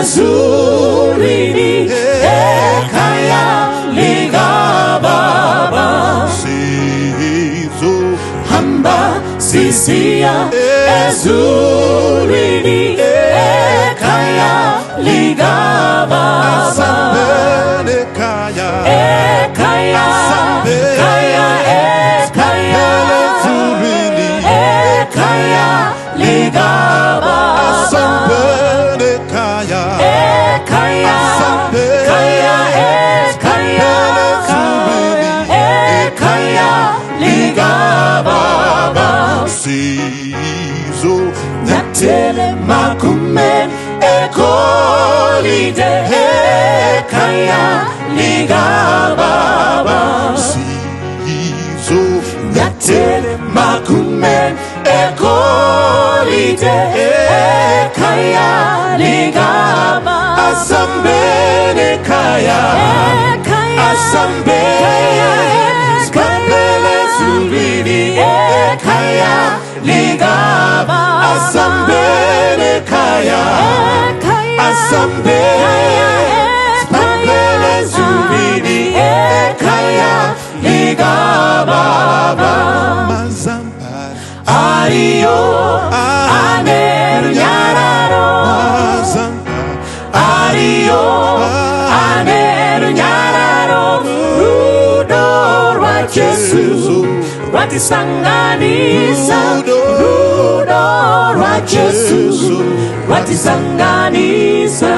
ezurini ekaya ligababa sizo hamba sisia ezurini ekaya ligababa ekaya ekaya ekaya ekaya ezurini ekaya ligababa ekaya ekaya ekaya ekaya ekaya ligababa sizo natele makumen ekolide ekaya ligababa sizo natele makumen ekolide ekaya ligaba asambene kaya asambene skapele zubiri ekaya ligaba asambene kaya asambene skapele zubiri ekaya ligaba mazamba ariyo anerunyararo ariyo anerunyararo rudo rwa Yesu rwatisanganisa rudo rwa Yesu rwatisanganisa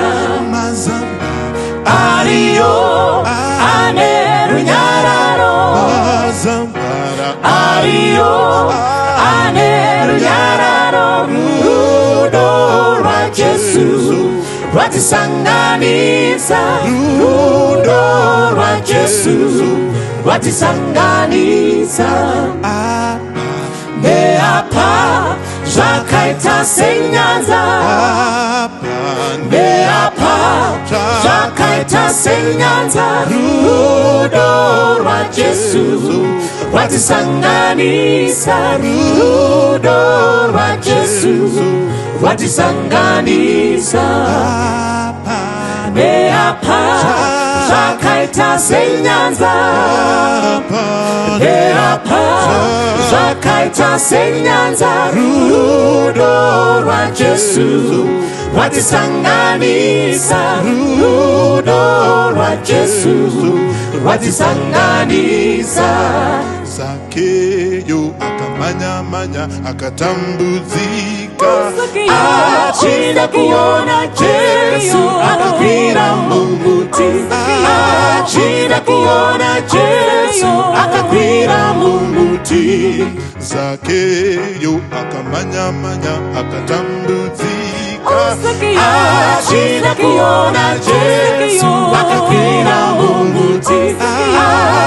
ariyo anerunyararo ariyo anerunyararo rudo rwa Yesu rwatisanganisa rudo rwa Yesu rwatisanganisa neapa zvakaita senyanza neapa zvakaita senyanza rudo rwa Yesu rwatisanganisa rudo rwa Yesu rwatisanganisa neapa zvakaita senyanza neapa zvakaita senyanza rudo rwa Yesu rwatisanganisa rudo rwa Yesu rwatisanganisa Zakeyo akamanya akatambudzika achinda kuona Yesu akakwira mumuti achinda kuona Yesu akakwira mumuti Zakeyo akamanya akatambudzika achinda kuona Yesu akakwira mumuti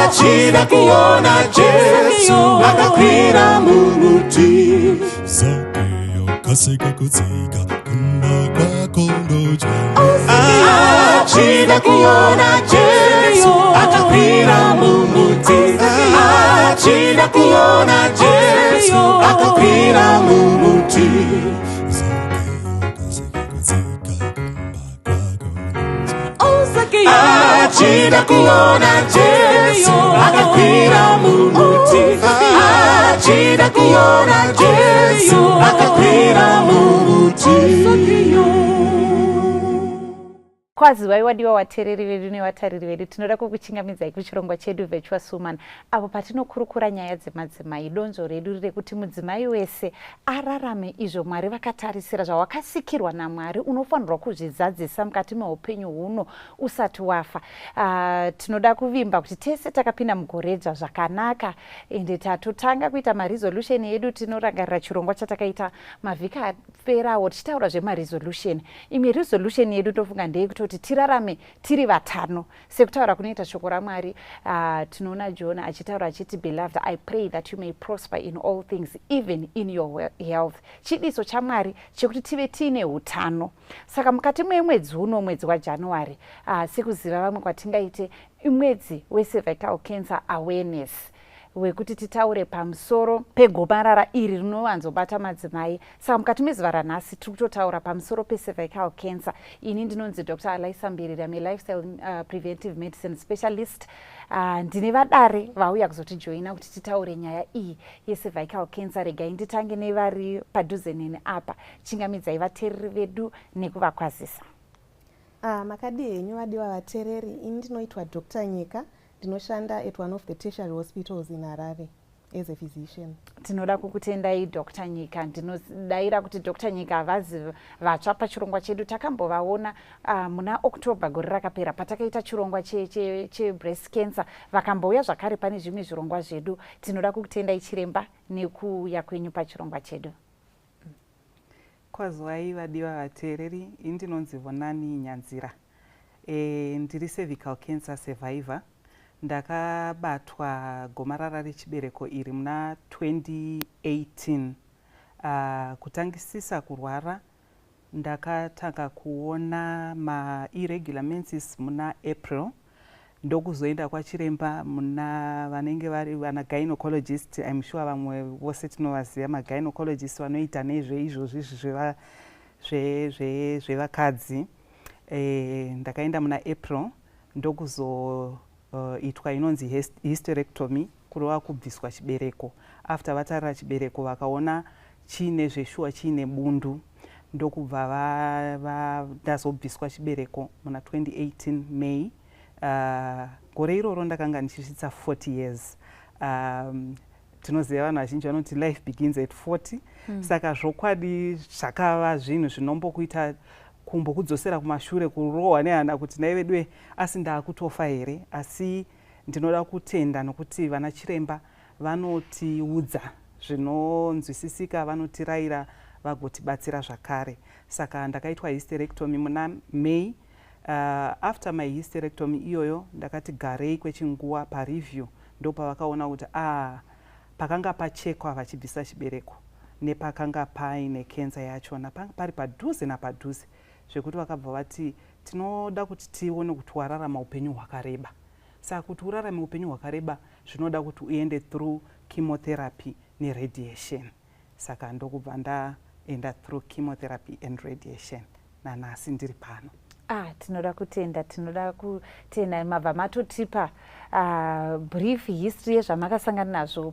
achinda kuona Yesu akakwira mumuti Zakeyo kaseka kutsika kumba kwako ndojana achinda kuona Yesu akakwira mumuti achinda kuona Yesu akakwira mumuti achinda kuona Yesu akakwira mumuti achinda kuona Yesu akakwira mumuti Kwazi waiwadiwa watereri vedu nevatariri vedu tinoda kukuchingamidzai kuchirongwa chedu Virtuous Woman apo patinokurukura nyaya dzemadzimai donzvo redu rekuti mudzimai wese ararame izvo Mwari vakatarisira zvawakasikirwa naMwari unofanirwa kuzvizadzisa mukati meupenyu huno usati wafa. Tinoda kuvimba kuti tese takapinda mugoredza zvakanaka ende tatotanga kuita maresolution yedu. Tinorangarira chirongwa chatakaita mavhiki aperawo tichitaura zvemaresolution. Imwe resolution yedu tofunga ndeyekuti tirarame tiri vatano sekutaura kunoita shoko raMwari. Tinoona Jona achitaura achiti, beloved, I pray that you may prosper in all things even in your health. Chidiso chaMwari chekuti tive tiine hutano. Saka mukati mwemwedzi uno, mwedzi waJanuary, sekuziva vamwe kwatingaite mwedzi wecervical cancer awareness. wekuti titaure pamusoro pegomarara iri rinovanzobata madzimai. Saka mukati mezuva ranhasi tiri kutotaura pamusoro pecervical cancer. Ini ndinonzi Dr. Alaisa Mbiriri, ame lifestyle preventive medicine specialist. Ndine vadare vauya kuzotijoina kuti titaure nyaya iyi yecervical cancer. Regai nditange nevari padhuze neni apa, chingamidzai vateereri vedu nekuvakwazisa. Makadi henyu vadiwa vateereri, ini ndinoitwa Dr. Nyika, ndinoshanda at one of the tertiary hospitals in Harare as a physician. Tinoda kukutendai Dr. Nyika. Ndinodaira kuti Dr. Nyika havazi vatsva pachirongwa chedu. Takambovaona muna October gore rakapera patakaita chirongwa che breast cancer, vakambouya zvakare pane zvimwe zvirongwa zvedu. Tinoda kukutendai chiremba nekuuya kwenyu pachirongwa chedu. Kwazwai vadiwa vateereri, ini ndinonzi Vonani Nyanzira. Ndiri cervical cancer survivor. Ndakabatwa gomarara rechibereko iri muna 2018. Kutangisisa kurwara ndakatanga kuona irregular menses muna April. Ndokuzoenda kwachiremba muna vanenge vari vana gynecologist. I'm sure vamwe vose tinovaziva gynecologist vanoita nezveizvozvi zvevakadzi. Ndakaenda muna April ndokuzoitwa inonzi hysterectomy, kurova kubviswa chibereko. After vatarira chibereko vakaona chiine zveshuwa chiine bundu, ndokubva ndazobviswa chibereko muna 2018 May. Gore iroro ndakanga ndichisvitsa 40 years. Tinoziva vanhu vazhinji vanoti life begins at 40. Saka zvokwadi zvakava zvinhu zvinombokuita kumbokudzosera kumashure, kurohwa nehana kuti naivedwe asi ndaakutofa here. Asi ndinoda kutenda nokuti vana chiremba vanotiudza zvinonzwisisika, vanotirayira vagotibatsira zvakare. Saka ndakaitwa hysterectomy muna May. After my hysterectomy iyoyo ndakati garei kwechinguva pareview, ndopavakaona kuti pakanga pachekwa vachibvisa chibereko nepakanga paine cancer yachona pari padhuze napadhuze, zvekuti vakabva vati tinoda kuti tione kuti wararama upenyu hwakareba. Saka kuti urarame upenyu hwakareba zvinoda kuti uende through chemotherapy neradiation. Saka ndokubva ndaenda through chemotherapy and radiation, nanhasi ndiri pano. Tinoda kutenda mabva matotipa brief history yezvamakasangana nazvo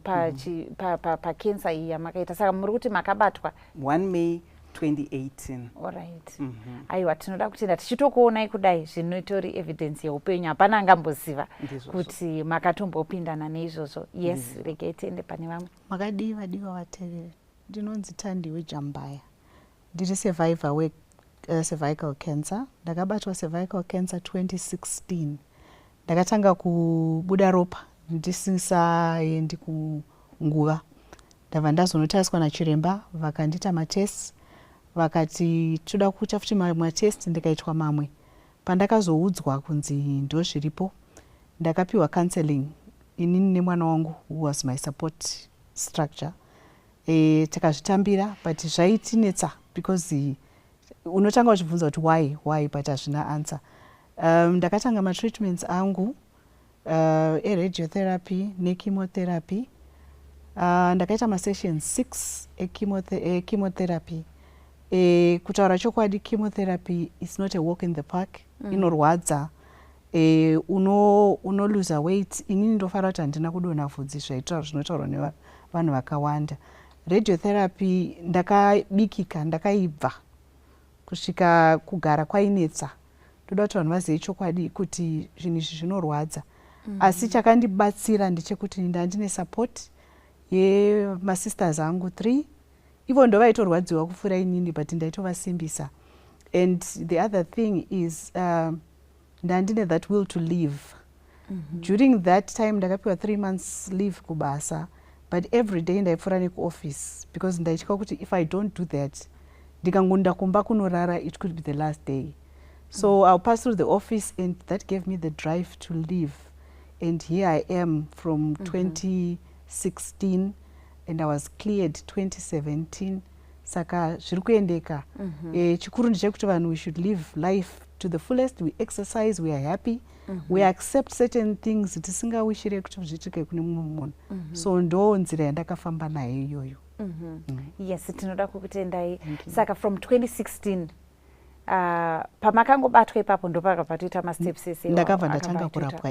pacancer iyi yamakaita. Saka muri kuti makabatwa 1 May 2018. Alright. Aiwa, tinoda kutenda tichitokuonai kudai zvinotori evidence yeupenyu. Hapana angamboziva kuti makatombopindana neizvozvo. Yes, regai tiende pane vamwe. Makadi vadiwa vateereri, ndinonzi Tandiwe Jambaya. Ndiri survivor cervical cancer. Ndakabatwa cervical cancer 2016. Ndakatanga kubuda ropa ndisisaendi kunguva. Ndabva ndazonotariswa nachiremba, vakandita matest, vakati toda kuita futi matest, ndikaitwa mamwe. Pandakazoudzwa kunzi ndozviripo, ndakapiwa counseling inini nemwana wangu who was my support structure. Takazvitambira but zvaitinetsa because unotanga uchibvunza kuti why but hazvina answer. Ndakatanga matreatments angu radiotherapy nechemotherapy. Ndakaita masessions 6 chemotherapy. Kutaura chokwadi, chemotherapy is not a walk in the park. Inorwadza. Unoluza weight. Inini ndofanira kuti handina kudonha vhudzi zvinotaurwa nevanhu vakawanda. Radiotherapy ndakabikika, ndakaibva kusvika kugara kwainetsa. Toda kuti vanhu vazive chokwadi kuti zvinhu izvi zvinorwadza. Asi chakandibatsira ndechekuti ndandine support yemasisters angu 3. Ivo ndo vaitorwadziwa kupfuura inini but ndaitovasimbisa. And the other thing is ndandine that will to live. During that time ndakapiwa 3 months leave kubasa, but every day ndaipfuura nekuoffice because ndaitya kuti if I don't do that, ndikangonda kumba kunorara, it could be the last day. So I'll pass through the office, and that gave me the drive to live. And here I am from 2016, and I was cleared 2017. Saka zviri kuendeka. Chikuru ndechekuti vanhu we should live life to the fullest, we exercise, we are happy, we accept certain things tisingawishire kuti zviitike kune mumwe munhu. So ndo nzira yandakafamba nayo iyoyo. Yes, tinoda kukutendai. Saka from 2016 pamakangobatwa ipapo ndo pakabva toita masteps ese ndakabva ndatanga kurapwa.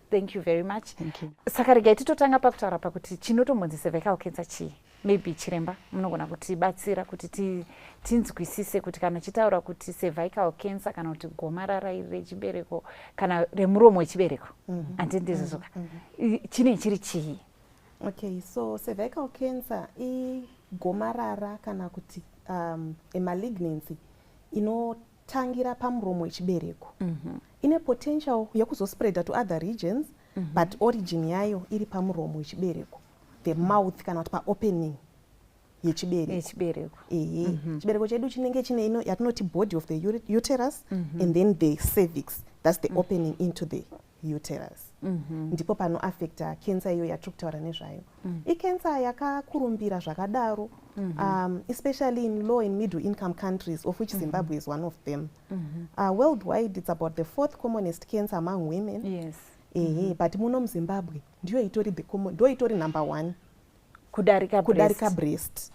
Thank you very much. Thank you. Saka regai titotanga pakutaura pakuti chinotombonzi cervical cancer chii. Maybe chiremba munogona kutibatsira kuti tinzwisise kuti kana chitaura kuti cervical cancer kana kuti gomarara iri rechibereko kana remuromo wechibereko handindizozoka chine chiri chii. Okay, so cervical cancer gomarara kana kuti a malignancy inotangira pamuromo wechibereko. Ine potential yekuzospreada to other regions, but origin yayo iri pamuromo wechibereko, the mouth kana kuti paopening yechibereko. Chibereko chedu chinenge chine yatinoti body of the uterus and then the cervix, that's the opening into the uterus. Ndipo panoaffecta cancer iyo yatiri kutaura nezvayo. Icancer yakakurumbira zvakadaro, especially in low and middle income countries, of which Zimbabwe is one of them. Worldwide, it's about the 4th commonest cancer among women. Yes. But muno muZimbabwe ndiyo itori number 1 kudarika breast.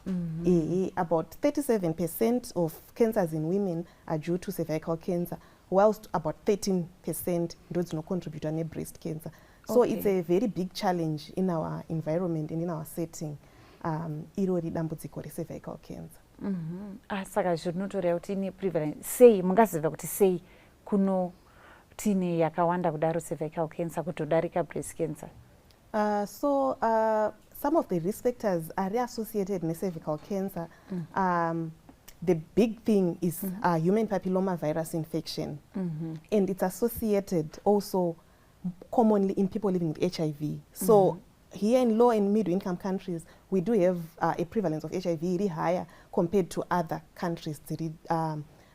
About 37% of cancers in women are due to cervical cancer, whilst about 13% ndo dzinocontributa nebreast cancer. So it's a very big challenge in our environment and in our setting, irori dambudziko recervical cancer. Saka zvinotoreva kuti ine prevalence sei, mungaziva kuti sei kuno tine yakawanda kudaro cervical cancer kutodarika breast cancer? Some of the risk factors are associated with cervical cancer. The big thing is human papilloma virus infection, and it's associated also commonly in people living with HIV. So here in low and middle income countries, we do have a prevalence of HIV really higher compared to other countries,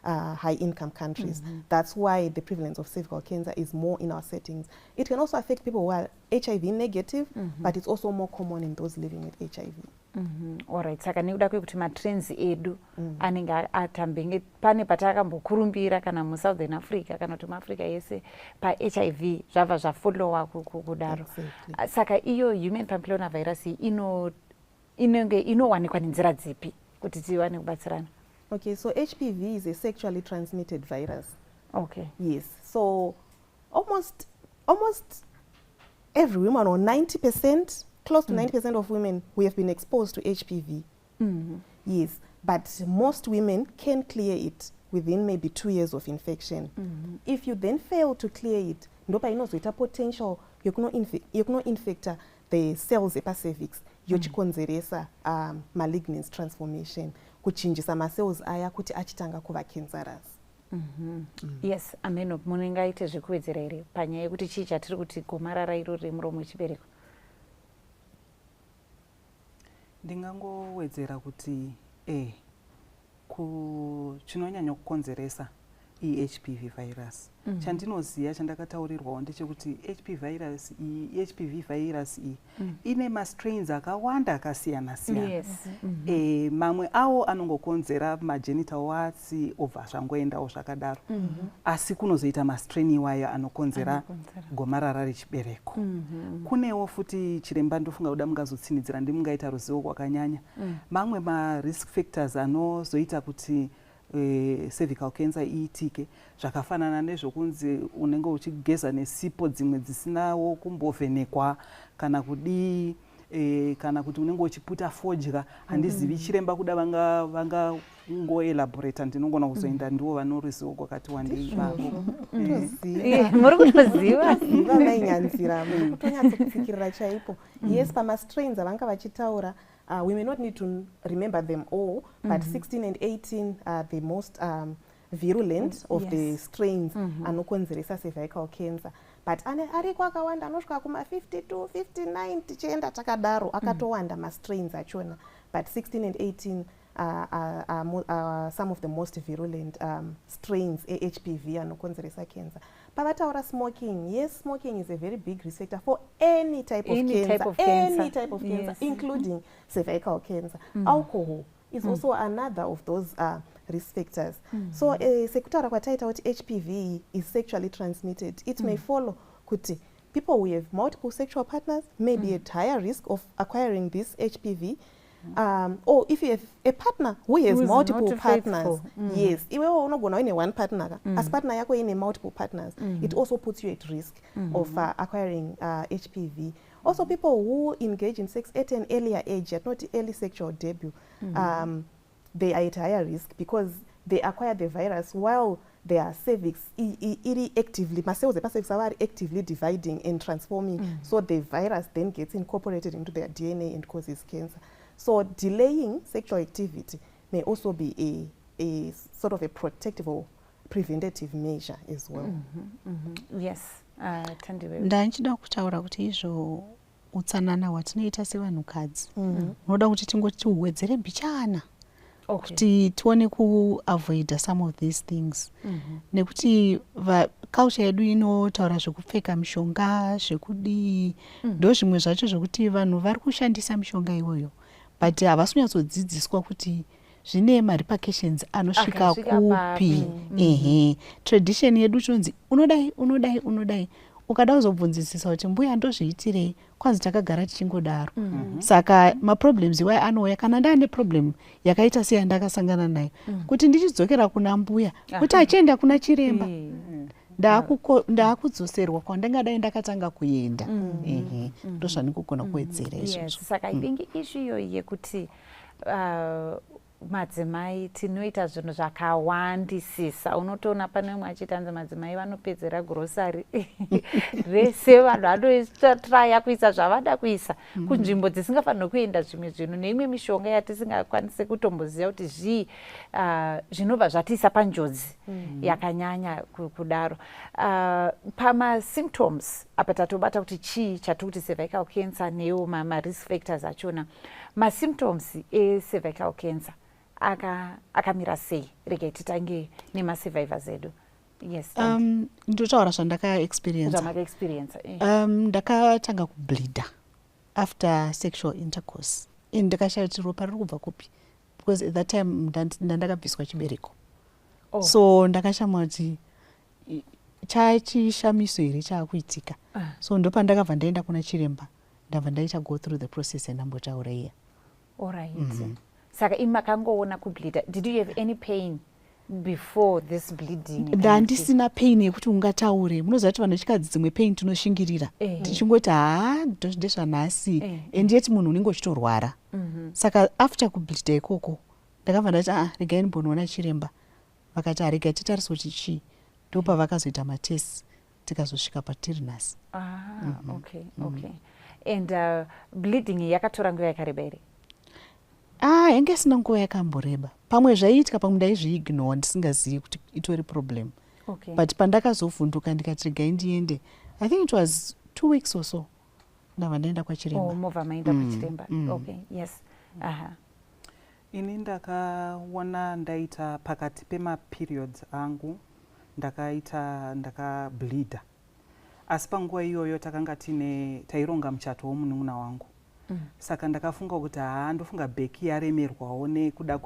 high income countries. That's why the prevalence of cervical cancer is more in our settings. It can also affect people who are HIV negative, but it's also more common in those living with HIV. Alright, saka nekuda kwekuti matrends edu anenge atambenge pane patakakambokurumbira kana muSouthern Africa kana kuti muAfrica yese paHIV zvabva zvafollowa kudaro. Saka iyo human papilloma virus inenge inowanikwa nenzira dzipi kuti tiwane kubatsirana? Okay, so HPV is a sexually transmitted virus. Okay. Yes. So almost every woman, or 90%, close to 90% of women, we have been exposed to HPV. Yes, but most women can clear it within maybe 2 years of infection. If you then fail to clear it, ndopa inozoita potential yokunoinfecta the cells epacervix yochikonzeresa malignancy transformation, kuchinjisa macells aya kuti achitanga kuva cancerous. Yes, ameno munengaite zvekuwedzera here panyaya yekuti chii chatiri kuti gomarara iro remuromo wechibereko? Ndingangowedzera kuti chinonyanya kukonzeresa HPV virus. Chandinoziva chandakataurirwawo ndechekuti HPV virus ine mastrains akawanda akasiyana siyana. Mamwe awo anongokonzera magenital warts obva zvangoendawo zvakadaro. Asi kunozoita mastrain iwayo anokonzera gomarara rechibereko. Kunewo futi chiremba ndofunga kuda mungazotsinidzira ndimungaita ruzivo rwakanyanya. Mamwe ma-risk factors anozoita kuti cervical cancer iitike zvakafanana nezvokunzi unenge uchigeza nesipo dzimwe dzisinawo kumbovhenekwa kana kudii, kana kuti unenge uchiputa fodya. Handizivi chiremba kuda vanga ngoelaborata, ndinongona kuzoenda ndiwo vanoruzivo kwakati wandei ivavo. Muri kutoziva mainyanzira kutonyatsokufikirira chaipo. Yes, pamastrains avanga vachitaura, we may not need to remember them all, but 16 and 18 are the most virulent of the strains anokonzeresa cervical cancer. But ariko akawanda anosvika kuma 52, 59 tichienda takadaro, akatowanda mastrains achona. But 16 and 18 are some of the most virulent strains HPV anokonzeresa cancer. Pavataura smoking, yes, smoking is a very big risk factor for any type of cancer, including cervical cancer. Alcohol is also another of those risk factors. So sekutaura kwataita kuti HPV is sexually transmitted, it may follow kuti people who have multiple sexual partners may be at higher risk of acquiring this HPV. Or if you have a partner who has multiple partners, yes, iwewe unogona uine one partner, as partner yako ine multiple partners, it also puts you at risk of acquiring HPV. Also, people who engage in sex at an earlier age, at not early sexual debut, they are at higher risk because they acquire the virus while their cervix actively, my cells are actively dividing and transforming, so the virus then gets incorporated into their DNA and causes cancer. So delaying sexual activity may also be a sort of a protective or preventative measure as well. Yes, Tandiwe. Ndanchida kutaura kuti izvo utsanana watinoita sevanhukadzi unoda kuti tingoti tiuwedzere mbichana kuti tione kuavoida some of these things nekuti culture yedu inotaura zvekupfeka mishonga zvekudii ndo zvimwe zvacho zvokuti vanhu vari kushandisa mishonga iyoyo but havasi kunyatsodzidziswa kuti zvine marepercussions anosvika kupi. Tradition yedu chonzi unodai ukada kuzobvunzisisa kuti mbuya ndozviitirei kwanzi takagara tichingodaro. Saka maproblems iwayo anouya kana ndaane problem yakaita seya ndakasangana nayo kuti ndichidzokera kuna mbuya kuti achienda kuna chiremba ndaakudzoserwa kwandingadai ndakatanga kuenda. Ndozvandikugona kuwedzera izvozvo. Saka ibingi ishu iyoyi yekuti madzimai tinoita zvinhu zvakawandisisa. Unotoona pane umwe achitanza madzimai vanopedzera grocery vese vanhu vanotraya kuisa zvavada kuisa kunzvimbo dzisingafanirwi kuenda zvimwe zvinhu neimwe mishonga yatisingakwanisi kutomboziva kuti zvii zvinobva zvatiisa panjodzi yakanyanya kudaro. Pamasymptoms apa tatobata kuti chii chatikuti cervical cancer newo marisk factors achona. Masymptoms ecervical cancer akamira sei? Regai titange nemasurvivors edu. Yes. Ndotaura zvandaka-experience. Ndakatanga kubleeda after sexual intercourse. Ndakashaya kuti ropa riri kubva kupi because at that time ndakabviswa chibereko. So ndakashama kuti chachishamiso here chaakuitika. So ndopandakabva ndaenda kuna chiremba ndabva ndaita go through the process endambotaura iya. All right. Saka imakangoona kubleeda, did you have any pain before this bleeding? Ndandisina pain yekuti ungataure. Munoziva kuti vanhu vechikadzi dzimwe pain tinoshingirira tichingoti ndezvanhasi and yet munhu unenge uchitorwara. Saka after kubleeda ikoko ndakabva ndati regai ndimbonoona chiremba. Vakati regai titarise kuti chii. Ndopa vakazoita matest tikazosvika patiri nhasi. Okay. And bleeding yakatora nguva yakareba here? Yange sina nguva yakamboreba. Pamwe zvaiitika pamwe ndaizviignore ndisingazivi kuti itori problem. But pandakazovhunduka ndikati regai ndiende, I think it was 2 weeks or so ndabva ndaenda kwachiremba. Mobva maenda kwachiremba. Okay, yes. Ini ndakaona ndaita pakati pemaperiods angu ndakableeda. Asi panguva iyoyo takanga taironga muchato womunun'una wangu. Saka ndakafunga kuti ndofunga bheki yaremerwawo nekuda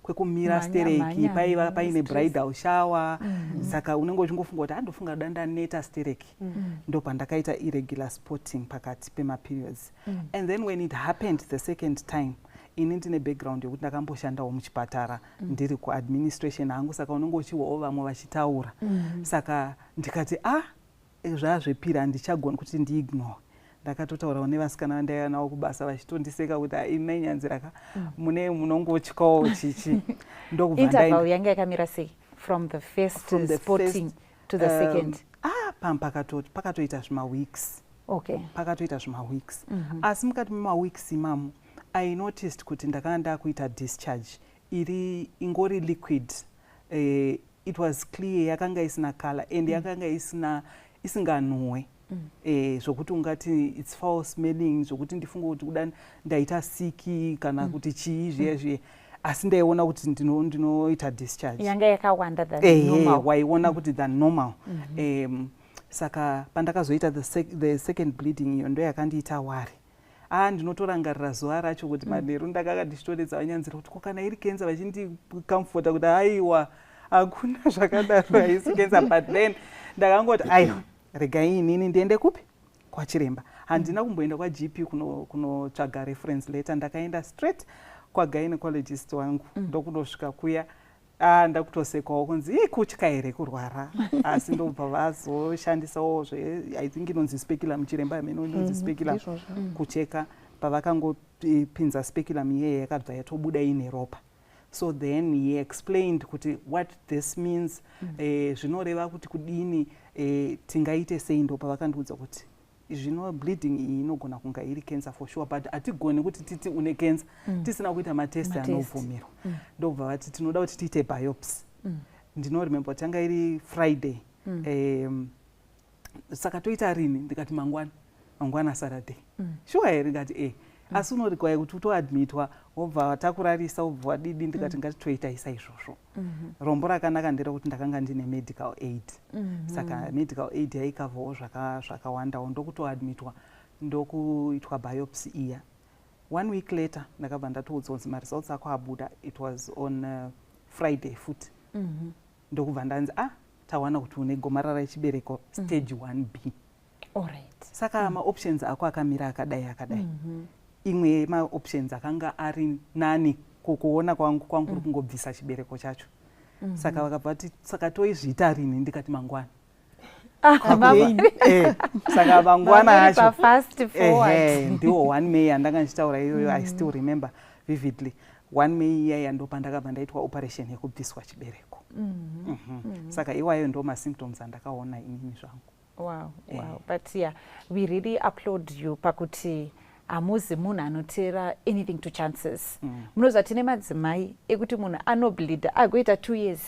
kwekumira stereki, paiva paine bridal shower. Saka unenge uchingofunga kuti ndofunga danda neta stereki. Ndopandakaita irregular spotting pakati pemaperiods. And then when it happened the second time, ini ndine background yokuti ndakamboshandawo muchipatara ndiri kuadministration hangu, saka unenge uchiwawo vamwe vachitaura. Saka ndikati zvazvepira handichagoni kuti ndiignore. Ndakatotaurawo nevasikana vandaiva navo kubasa vachitondiseka kuti ine nyanzi munongotyawo chichi. Interval yanga yakamira sei from the first spotting to the second? Pakatoita zvima-weeks. Pakatoita zvima-weeks. Asi mukati mema-weeks imamo I noticed kuti ndakanga ndakuita discharge ingori liquid. It was clear, yakanga isina color and yakanga isinganwe. Zvokuti ungati it's foul smelling, zvokuti ndifunga kuti kuda ndaita siki kana kuti chii zviye asi ndaiona kuti ndinoita discharge. Yanga yakawanda than normal. Waiona kuti than normal. Saka pandakazoita the second bleeding iyo ndo yakandiita wari. ndinotorangarira zuva racho kuti manheru ndakanga ndichitoredza vanyanzira kuti kana iri kenza vachindikamfota kuti aiwa hakuna zvakadaro haisi kenza, but then ndakangoti aiwa regai inini ndiende kupi kwachiremba. Handina kumboenda kwaGP kunotsvaga reference letter, ndakaenda straight kwagynecologist wangu ndokunosvika kuya ndakutosekwawo kunzi kutya here kurwara asi ndobva vazoshandisawo I think inonzi speculum, chiremba amene inonzi speculum kucheka, pavakangopinza speculum iyeyo yakabva yatobuda ine ropa. So then he explained kuti what this means, zvinoreva kuti kudini, tingaite sei. Ndo pavakandiudza kuti zvino bleeding iyi inogona kunga iri cancer for sure, but hatigoni kuti titi une cancer tisina kuita matest anobvumirwa. Ndobva vati tinoda kuti tiite biopsy. Ndinoremember tanga iri Friday, saka toita rini, ndikati mangwana Saturday. Sure here ndikati asi unorikwaye kuti utoadmitwa wobva watakurarisa wobva wadidi, ndikati ngatitoita izvozvo. Rombo rakanaka nderekuti ndakanga ndine medical aid, saka medical aid yaikavhawo zvakawandawo, ndokutoadmitwa ndokuitwa biopsy iya. 1 week later ndakabva ndatoudzwa kunzi maresults ako abuda. It was on Friday futi. Ndokubva ndanzi tawana kuti une gomarara rechibereko stage 1B. Saka maoptions ako akamira akadai. Imwe maoptions akanga ari nani kukuona kwangu kuri kungobvisa chibereko chacho. Saka vakabva vati saka toizviita rini, ndikati mangwana. Saka mangwana acho ndiwo 1 May yandanga ndichitaura iyoyo. I still remember vividly 1 May iya yandopa ndakabva ndaitwa operation yekubviswa chibereko. Saka iwayo ndo masymptoms andakaona inini zvangu. Wow. But yeah, we really applaud you pakuti hamuzi munhu anotera anything to chances. Munoziva tine madzimai ekuti munhu anobleeda agoita 2 years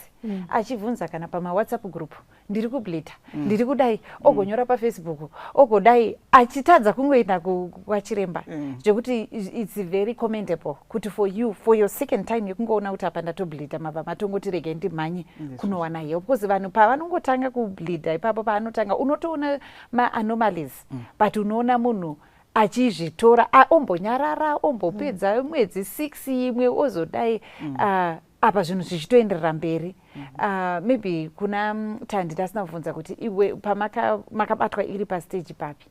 achibvunza kana pamawhatsapp group ndiri kubleeda, ndiri kudai, ogonyora pafacebook, ogodai achitadza kungoenda kwachiremba. Zvekuti it's very commendable kuti for you, for your second time yekungoona kuti apa ndatobleeda, mabva matongoti regai ndimhanye kunowana help. Because vanhu pavanongotanga kubleeda ipapo paanotanga unotoona ma-anomalies, but unoona munhu achizvitora ombonyarara, ombopedza mwedzi 6 imwe ozodai apa zvinhu zvichitoenderera mberi. Maybe kuna Tandi ndasina kubvunza kuti iwe pamakabatwa iri pastage papi?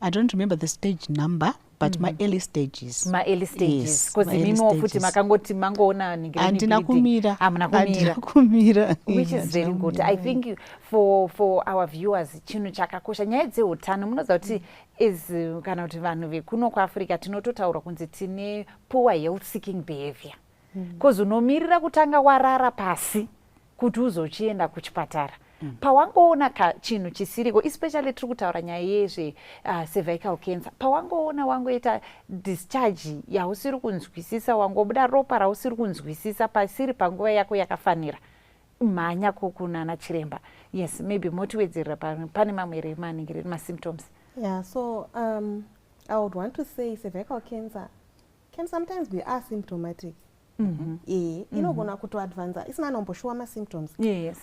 I don't remember the stage number, but my early stages. My early stages. Because mimo futi makangoti mangoona ningiri. Andina kumira. Andina kumira. Which is very good. I think for our viewers chinhu chakakosha nyaya dzeutano munoziva kuti kana kuti vanhu vekuno kuAfrica tinototaura kunzi tine poor health seeking behavior. Because unomirira kutanga warara pasi kuti uzochienda kuchipatara. Pawangoona chinhu chisiriko, especially tiri kutaura nyaya yezve cervical cancer, pawangoona wangoita discharge yausiri kunzwisisa, wangobuda ropa rausiri kunzwisisa pasiri panguva yako yakafanira, mhanya kunana chiremba. Yes, maybe motiwedzerera pane mamwe ere maningiriri masymptoms. Yeah, so I would want to say cervical cancer can sometimes be asymptomatic. Inogona kutoadvanza isina nomboshuwa masymptoms.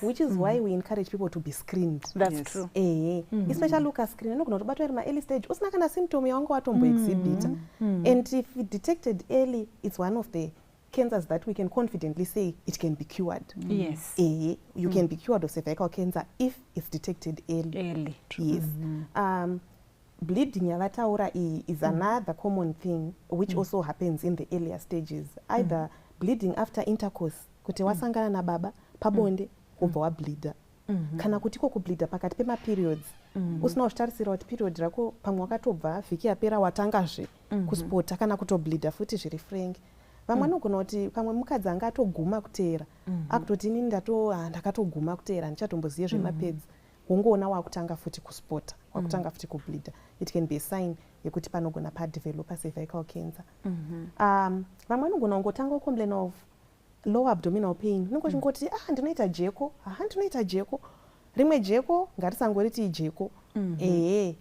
Which is why we encourage people to be screened. That's true. Especially ukascreen inogona kutobatwa iri ma-early stage usina kana symptom yawange watomboexhibita. And if detected early, it's one of the cancers that we can confidently say it can be cured. Yes. You can be cured of cervical cancer if it's detected early. Yes. Bleeding yavataura is another common thing which also happens in the earlier stages. Either bleeding after intercourse, kuti wasangana na baba pabonde kubva wableeda, kana kuti kubleeda pakati pema-periods. Usina kuzvitarisira kuti period rako pamwe wakatobva vhiki yapera watangazve kuspota kana kutobleeda futi zviri frank. Vamwe vanogona kuti pamwe mukadzi anga atoguma kuteera akutoti inini ndakatoguma kuteera ndichatomboziye zvemapads, wongoona wakutanga futi kuspota, wakutanga futi kubleeda. It can be a sign yekuti panogona padevelopa cervical cancer. Vamwe vanogona kungotanga complain of low abdominal pain. Ningoti ndinoita jeko, ndinoita jeko. Rimwe jeko ngarisangoriti jeko.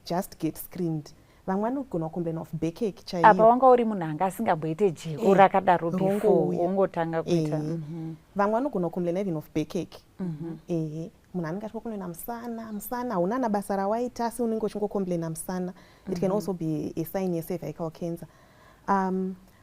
Just get screened. Vamwe vanogona complain of backache chaiyo. Apa wanga uri munhu anga asingamboite jeko rakadaro before wongotanga kuita. Vamwe vanogona complain even of backache. munhu anenge achikokomplaina musana hauna basa rawaita asi unenge uchingokomplaina musana. It can also be a sign yecervical cancer.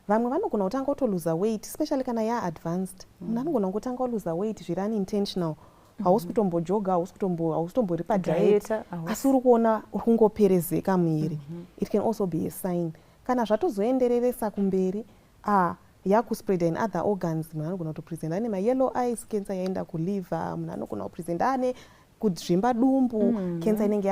Vamwe vanogona kutanga kutoluza weight, especially kana advanced. Munhu anogona kutanga kuluza weight zviri unintentional. Hausi kutombojoga, hausi kutombori padiet, asi uri kuona uri kungoperezeka muiri. It can also be a sign. Kana zvatozoendereresa kumberi, yakuspreada in other organs, munhu anogona kutopresenta ane yellow eyes, cancer yaenda kuliver, munhu anogona kupresenta ane kudzvimba dumbu, cancer inenge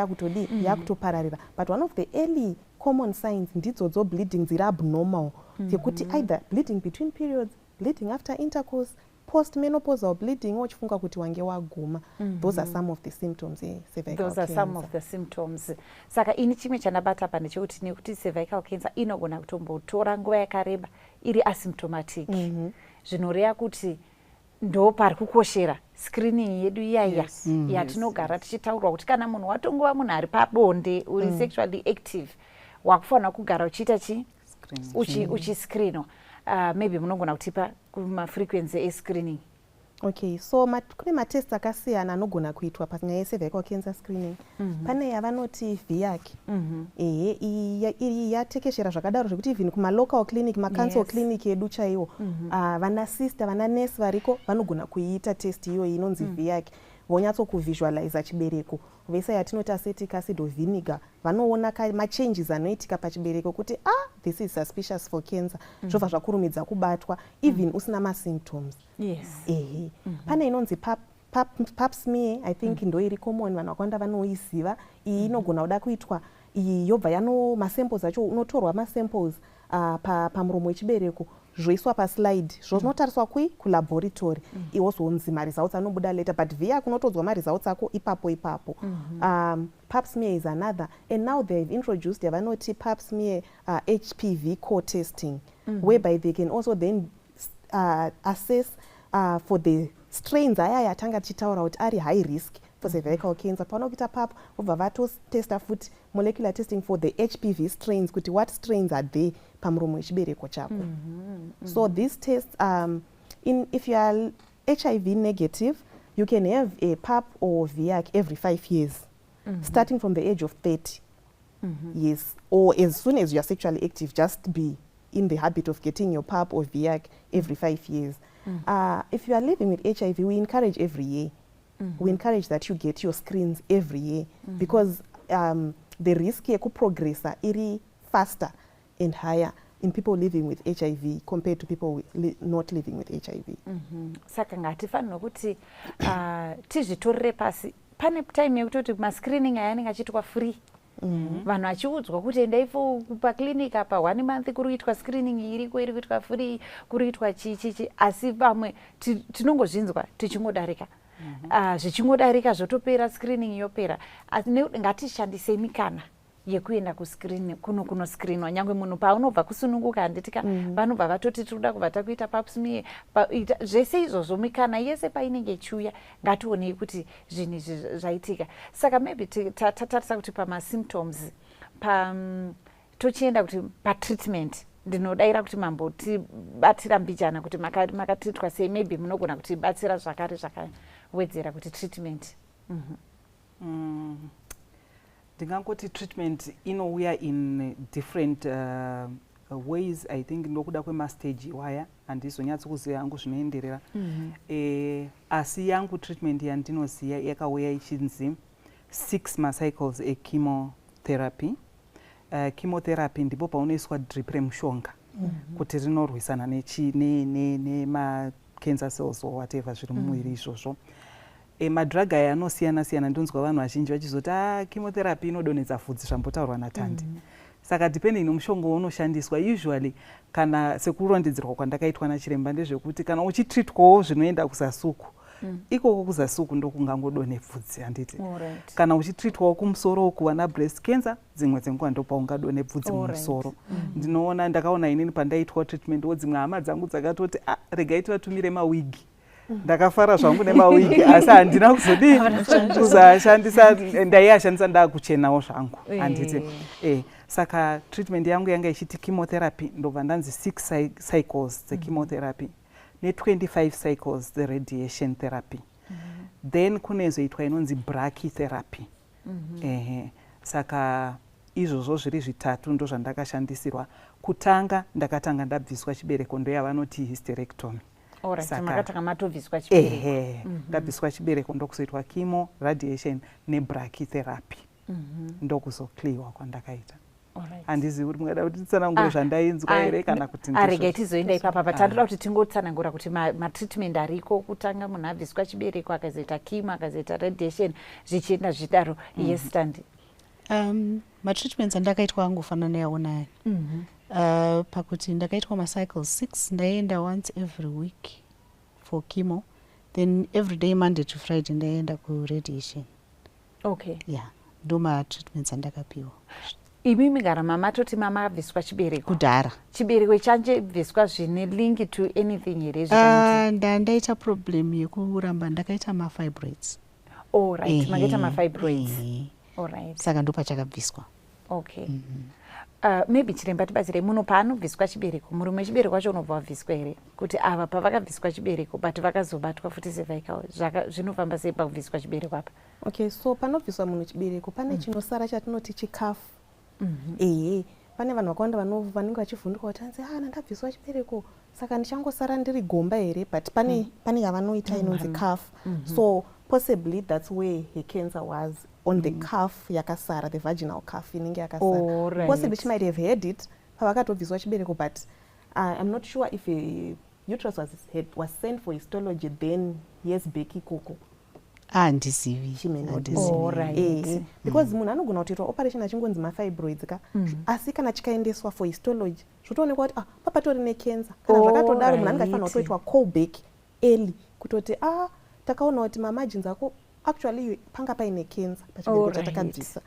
yakutopararira. But one of the early common signs ndidzodzo bleeding dziri abnormal, yekuti either bleeding between periods, bleeding after intercourse, post-menopausal bleeding, uchifunga kuti wange waguma. Those are some of the symptoms cervical Those are cancer. some of the symptoms. Saka ini chimwe chanabata apa ndechekuti nekuti cervical cancer inogona kutombotora nguva yakareba iri asymptomatic. Zvinoreva kuti ndo pari kukoshera screening yedu iyaya yatinogara tichitaurwa kuti kana munhu watongova munhu ari pabonde uri sexually active wakufanira kugara uchiita uchiscreenwa. Maybe munogona kutipa kumafrequency escreening. Okay, so kune matest akasiyana anogona kuitwa panyaya yecervical cancer screening. Pane yavanoti VIAC. Iri yatekeshera zvakadaro zvekuti even kumalocal clinic, macancel clinic edu chaiwo, vana sister, vana nurse variko vanogona kuiita test iyo inonzi VIAC. Vonyatso kuvisualize chibereko. Vese yatinoti acetic acid or vinegar. Vanoona machanges anoitika pachibereko kuti this is suspicious for cancer. Zvobva zvakurumidza kubatwa even usina masymptoms. Yes. Pane inonzi pap smear, I think ndo iri common, vanhu vakawanda vanoiziva. Iyi inogona kuda kuitwa, iyi yobva masamples acho, unotorwa masamples pamuromo wechibereko, zvoiswa paslide, zvinotariswa kulaboratory. Iwozonzi maresults anobuda later, but VIAC unotodzwa maresults ako ipapo. Pap smear is another, and now they've introduced yavanoti pap smear HPV core testing, whereby they can also then assess for the strains aya yatanga tichitaura kuti ari high risk for cervical cancer. Panokuita pap vobva vatotesta futi molecular testing for the HPV strains, kuti what strains are there pamuromo wechibereko chako. So these tests, if you are HIV negative, you can have a pap or VIAC every 5 years, starting from the age of 30. Yes, or as soon as you are sexually active, just be in the habit of getting your pap or VIAC every 5 years. If you are living with HIV, we encourage every year. We encourage that you get your screens every year, because the risk yekuprogressa iri faster and higher in people living with HIV compared to people not living with HIV. Saka ngatifanira kuti tizvitorere pasi. Pane time yekutoti mascreening aya anenge achiitwa free. Vanhu vachiudzwa kuti endai paclinic apa 1 month kuri kuitwa screening iriko iri kuitwa free, kuri kuitwa chichi, asi vamwe tinongozvinzwa tichingodarika. Zvichingodarika zvotopera, screening yopera. Ngatishandisei mikana yekuenda kunoscreenwa. Nyangwe munhu paunobva kusununguka handitika vanobva vatoti tinoda kubva takuita pap smear. Zvese izvozvo mikana yese painenge ichiuya ngationei kuti zvinhu izvi zvaitika. Saka maybe tatarisa kuti pamasymptoms, tochienda kuti patreatment, ndinodaira kuti mambotibatira mbijana kuti makatreatwa sei, maybe munogona kutibatsira zvakare zvakawedzera kuti treatment. Ndingangoti treatment inouya in different ways. I think nokuda kwemastage iwaya handizonyatsi kuziva hangu zvinoenderera. Asi yangu treatment yandinoziva yakauya ichinzi 6 macycles echemotherapy. Chemotherapy ndipo paunoiswa drip remushonga kuti rinorwisana nema-cancer cells or whatever zviri mumwiri izvozvo. Madrug aya anosiyana-siyana. Ndonzwa vanhu vazhinji vachizoti chemotherapy inodonhedza vhudzi zvambotaurwa naTandi. Saka depending nomushonga unoshandiswa, usually kana sekurondedzerwa kwandakaitwa nachiremba ndezvekuti kana uchitreatwawo zvinoenda kuzasuku, ikoko kuzasuku ndokungangodonhe vhudzi handiti. Kana uchitreatwawo kumusoro kuwana breast cancer, dzimwe dzenguva ndopaungadonhe vhudzi mumusoro. Ndakaona inini pandaitwa treatment dzimwe hama dzangu dzakatoti regai tivatumire mawigi. Ndakafara zvangu nemawigi, asi handina kuzashandisa, ndaiashandisa ndakuchenawo zvangu handiti. Saka treatment yangu yanga ichiti chemotherapy, ndobva ndanzi 6 cycles dzechemotherapy ne 25 cycles dzeradiation therapy. then kunezoitwa inonzi brachytherapy. Saka izvozvo zviri zvitatu ndo zvandakashandisirwa. Kutanga ndakatanga ndabviswa chibereko ndo yavanoti hysterectomy. Makatanga matobviswa chibereko. Ndabviswa chibereko ndokuzoitwa chemo, radiation nebrachytherapy. Ndokuzokliwa kwandakaita. Handizivi kuti mungada kuti titsanangure zvandainzwa here kana kuti arega tizoenda ipapa patandoda kuti tingotsanangura kuti matreatment ariko kutanga munhu abviswa chibereko akazoita chemo akazoita radiation zvichienda zvidaro. Yes Standi. Matreatments andakaitwa angofana neyaonaya. Pakuti ndakaitwa macycles 6 ndaenda once every week for chemo, then every day Monday to Friday ndaenda kuradiation. Yeah, ndo matreatments andakapiwa. Imi migarama matoti mama abviswa chibereko kudhara. Chibereko chanje bviswa zvine link to anything here? Ndaita problem yekuramba ndakaita mafibroids. Right, makaita mafibroids. Alright. Saka ndo pachakabviswa. Okay. Maybe chiremba tibatsire muno paanobviswa chibereko murume wechibereko wacho unobva wabviswa here kuti ava pavakabviswa chibereko but vakazobatwa futi cervical zvinofamba sei pakubviswa chibereko apa? Okay, so panobviswa munhu chibereko pane chinosara chatinoti chikafu. Pane vanhu vakawanda vanenge vachivhunduka kuti anzi ndabviswa chibereko saka ndichangosara ndiri gomba here, but pane yavanoita inonzi calf. So possibly that's where her cancer was, on the calf yakasara, the vaginal calf inenge yakasara. Possibly she might have had it pavakatobviswa chibereko, but I'm not sure if a uterus was sent for histology then years back ikoko. Handizivi. Because munhu anogona kutoitwa operation achingonzi mafibroids ka, asi kana chikaendeswa for histology zvotoonekwa kuti papatori necancer. Kana zvakatodaro munhu anenge achifanira kutoitwa callback early kutoti takaona kuti mamargins ako actually panga paine cancer pachibereko chatakabvisa.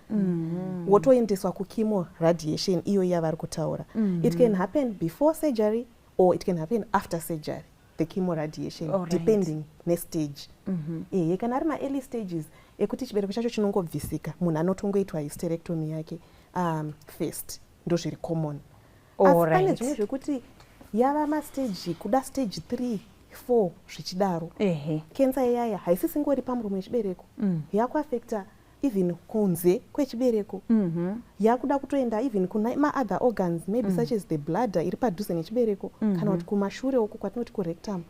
Wotoendeswa kuchemo radiation iyo yavari kutaura. It can happen before surgery or it can happen after surgery, the chemo radiation, depending nestage. Kana ari ma-early stages ekuti chibereko chacho chinongobvisika munhu anotongoitwa hysterectomy yake first, ndo zviri common. Asi pane zvimwe zvekuti yava mastage kuda stage 3 4 zvichidaro cancer iyaya haisisingori pamuromo wechibereko, yakuafecta even kunze kwechibereko, yakuda kutoenda even kuna ma-other organs maybe such as the bladder iri padhuze nechibereko, kana kuti kumashure uku kwatinoti kurectum.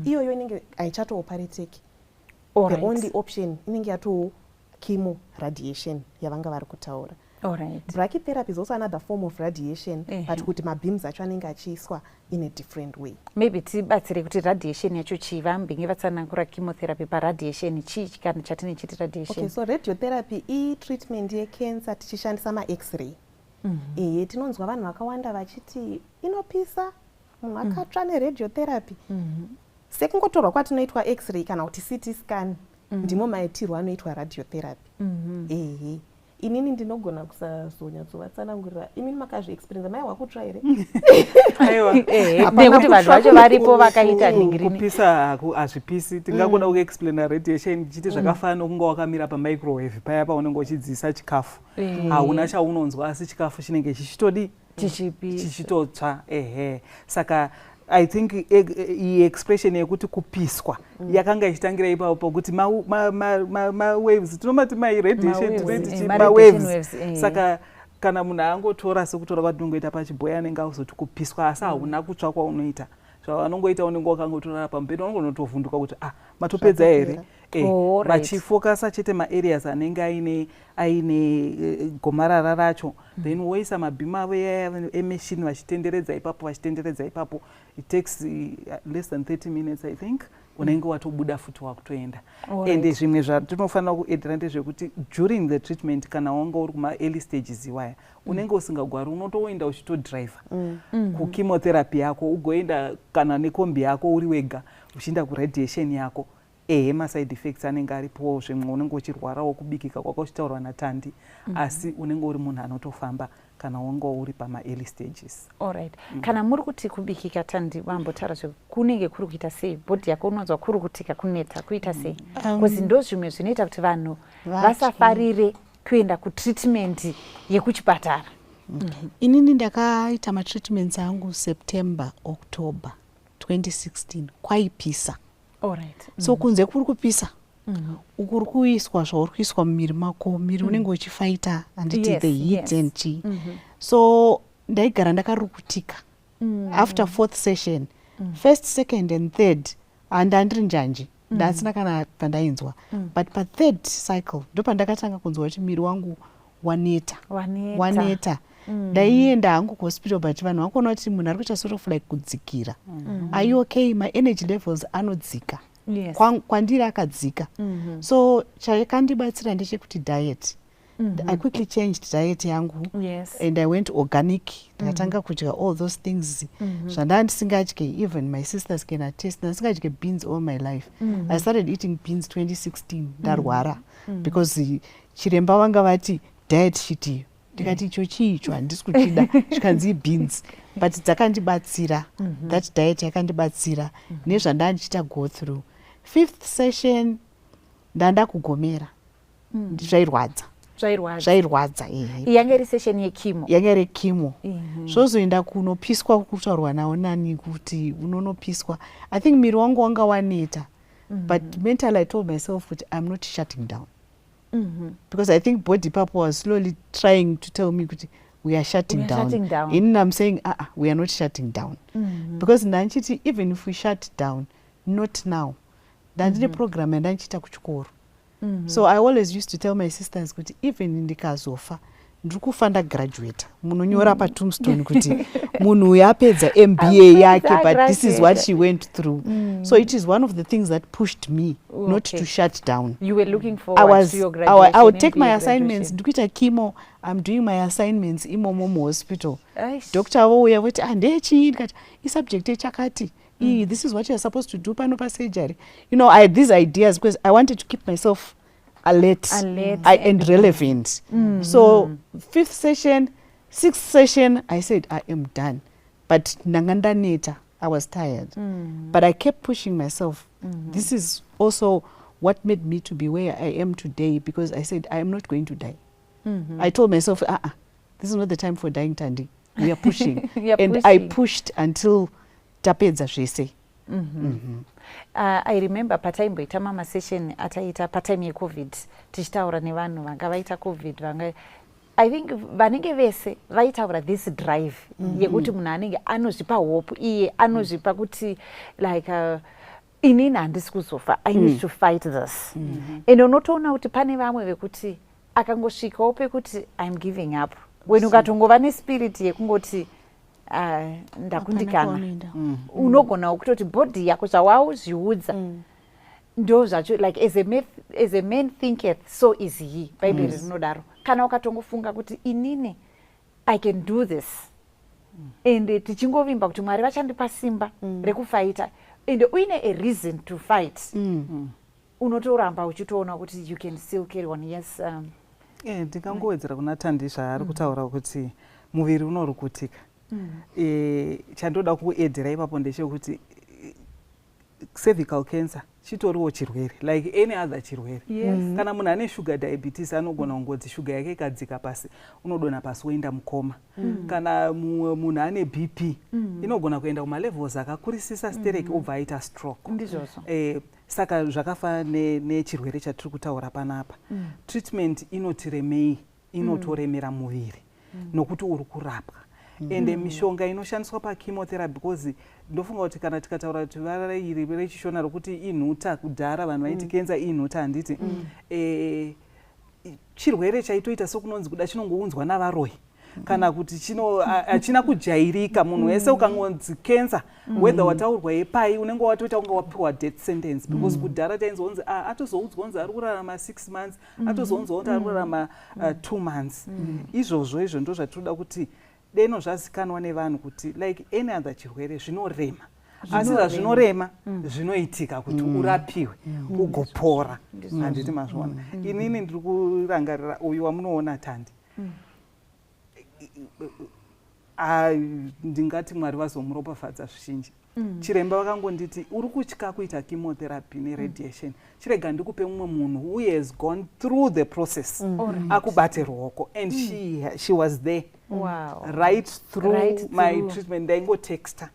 Iyoyo inenge haichato-operateki. The only option inenge yato chemo radiation yavanga vari kutaura. Brachytherapy is also another form of radiation, but kuti mabeams acho anenge achiiswa in a different way. Maybe tibatsire kuti radiation yacho chivambinge vatsanangura chemotherapy paradiation chii kana chatine chiti radiation. Okay, so radiotherapy treatment yecancer tichishandisa ma-x-ray. Tinonzwa vanhu vakawanda vachiti inopisa, munhu akatsva neradiotherapy. Sekungotorwa kwatinoitwa x-ray kana kuti CT scan ndimo maitirwo anoitwa radiotherapy. Inini ndinogona kusazonyatsovatsanangurira. Imini makazviexperience, maiwa kutsva here? Nekuti vanhu vacho varipo vakaita ningirini. Kupisa hazvipisi. Tingagona kuexplaina radiation chiti zvakafanana nokunge wakamira pamicrowave paya paunenge uchidziisa chikafu. Hauna chaunonzwa asi chikafu chinenge chichitodi chichitotsva. Saka I think expression yekuti kupiswa yakanga ichitangira ipapo kuti ma-waves tinomati ma-radiation tinoti ma-waves. Saka kana munhu angotora sekutora kwatinongoita pachibhoya anenge azoti kupiswa asi hauna kutsva kwaunoita. Zvavanongoita unenge wakangotora pamubhedha unongonotovhunduka kuti matopedza here. Vachifokasa chete ma-areas anenge aine gomarara racho, then woisa mabhimu avo emeshini vachitenderedza ipapo. It takes less than 30 minutes I think, unenge watobuda futi wakutoenda. And zvimwe zvatinofanira kuedera ndezvekuti during the treatment kana wanga uri kuma-early stages iwaya unenge usingagwari unotoenda uchitodriva kuchemotherapy yako, ugoenda kana nekombi yako uri wega uchienda kuradiation yako. Ma-side effects anenge aripo, zvimwe unenge uchirwarawo kubikika kwako uchitaurwa natandi, asi unenge uri munhu anotofamba kana wanga uri pama-early stages. Alright. Kana muri kuti kubikika tandi wambotaura kunenge kuri kuita sei? Bhodhi yako unonzwa kuri kutika kuneta kuita sei? Because ndo zvimwe zvinoita kuti vanhu vasafarire kuenda kutreatment yekuchipatara. Inini ndakaita matreatments angu September October 2016 kwaipisa. So kunze kuri kupisa ukuri kuiswa zvauri kuiswa mumiri mako, miri unenge uchifaita handiti the heat and chi. So ndaigara ndakarukutika. After 4th session, 1st, 2nd and 3rd handandiri njanji, ndasina kana pandainzwa. But pa 3rd cycle ndo pandakatanga kunzwa kuti miri wangu waneta. Ndaienda hangu kuhospital but vanhu vakuona kuti munhu ari kuita sort of like kudzikira. Are you okay? My energy levels anodzika. Kwandiri akadzika. So chakandibatsira ndechekuti diet. I quickly changed diet yangu and I went organic. Ndakatanga kudya all those things zvandanga ndisingadyi. Even my sisters can attest. Ndasingadyi beans all my life. I started eating beans 2016 ndarwara because chiremba vanga vati diet shiti. Ndikati icho chiicho handisi kuchida zvikanzi beans, but dzakandibatsira. That diet yakandibatsira nezvandanga ndichita go through. 5th session ndanda kugomera. Zvairwadza. Yanga iri session yekimo. Yanga iri kimo. Zvozoenda kunopiswa kutaurwa nawo nani kuti unonopiswa. I think miri wangu wanga waneta. But mentally I told myself that I'm not shutting down. Because I think body papa was slowly trying to tell me that we are shutting down. And I'm saying, we are not shutting down. Because nanchiti, even if we shut down, not now. Dandine program and nanchita kuchukuru. So I always used to tell my sisters that even in the kazofa, ndikufa ndagraduate. Munonyora pa tombstone kuti munhu yapedza MBA yake, but this is what she went through. So it is one of the things that pushed me not to shut down. You were looking forward to your graduation. I would take my assignments. Ndikuita chemo, I'm doing my assignments imomo hospital. Doctor wauya voti ndechi ndikati isubject echakati. This is what you're supposed to do pano pa surgery. You know, I had these ideas because I wanted to keep myself alert. And relevant. So 5th session, 6th session, I said I am done. But nanganda neta, I was tired. But I kept pushing myself. This is also what made me to be where I am today, because I said I am not going to die. I told myself, this is not the time for dying, Tandi. We are pushing. I pushed until tapedza zvese. I remember pataimboita mama session ataita patime yecovid tichitaura nevanhu vanga vaita covid vanga I think vanenge vese vaitaura this drive yekuti munhu anenge anozvipa hope iye anozvipa kuti like inini handisi kuzofa, I need to fight this. And unotoona kuti pane vamwe vekuti akangosvikawo pekuti I'm giving up, when ukatongova nespirit yekungoti ndakundikana, unogonawo kutoti body yako zvawauziudza ndo zvacho, like as a man thinketh so is he, bhaibheri rinodaro. Kana ukatongofunga kuti inini I can do this, and tichingovimba kuti Mwari vachandipa simba rekufaita, and uine a reason to fight, unotoramba uchitoona kuti you can still carry on. Yes. Ndikangowedzera kuna Tandi zvaari kutaura kuti muviri unorukutika. Chandoda kuedhera ipapo ndechekuti cervical cancer chitoriwo chirwere like any other chirwere. Kana munhu ane sugar diabetes anogona kungodzi shuga yake ikadzika pasi unodona pasi woenda mukoma. Kana munhu ane BP inogona kuenda kumalevels akakurisisa stereki obva aita stroke. Saka zvakafa nechirwere chatiri kutaura panapa. Treatment inotiremei, inotoremera muviri nokuti uri kurapwa. Ende mishonga inoshandiswa pachemotherapy, because ndofunga kuti kana tikataura kuti varairi rechishona rokuti inhuta kudhara vanhu vaiti kenza inhuta handiti chirwere chaitoita sokunonzi kuda chinongounzwa navaroi kana kuti hachina kujairika. Munhu wese ukangonzi kenza whether wataurwa yepai unenge watoita kunge wapiwa death sentence, because kudhara tainzonzi atozoudzwa kunzi ari kurarama 6 months, atozoudzwa kunzi ari kurarama 2 months. Izvozvo izvo ndo zvatinoda kuti deno zvazikanwa nevanhu kuti like any other chirwere zvinorema, asi zvazvinorema zvinoitika kuti urapiwe ugopora. Handiti mazvona. Inini ndiri kurangarira uyu wamunoona Tandi, ndingati Mwari vazomuropafadza zvizhinji. Chiremba vakangonditi uri kutya kuita chemotherapy neradiation, chirega ndikupe mumwe munhu who has gone through the process akubate ruoko. And she was there. Wow. Right through my treatment. Ndaingotexta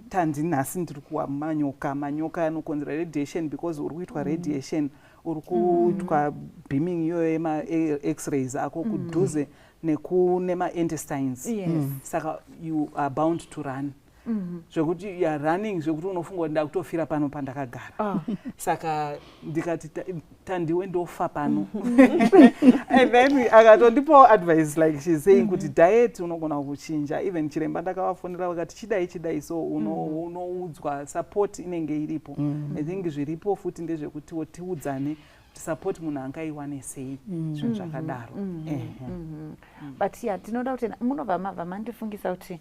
tandinhasi ndiri kuwa manyoka anokonzera radiation because uri kuitwa radiation uri kuitwa beaming iyoyo yema-x-rays ako kudhuze nema-intestines saka you are bound to run zvekuti you are running zvekuti unofunga kuti ndakutofira pano pandakagara saka ndikati tandiwe ndofa pano and then akatondipawo advice like she's saying kuti diet unogona kuchinja even chiremba ndakavafonera vakati chidai so unoudzwa support inenge iripo I think zviripo futi ndezvekuti tiudzane support munhu angaiwane sei zvinhu zvakadaro but yeah tinoda kuti munobva mabva mandifungisa kuti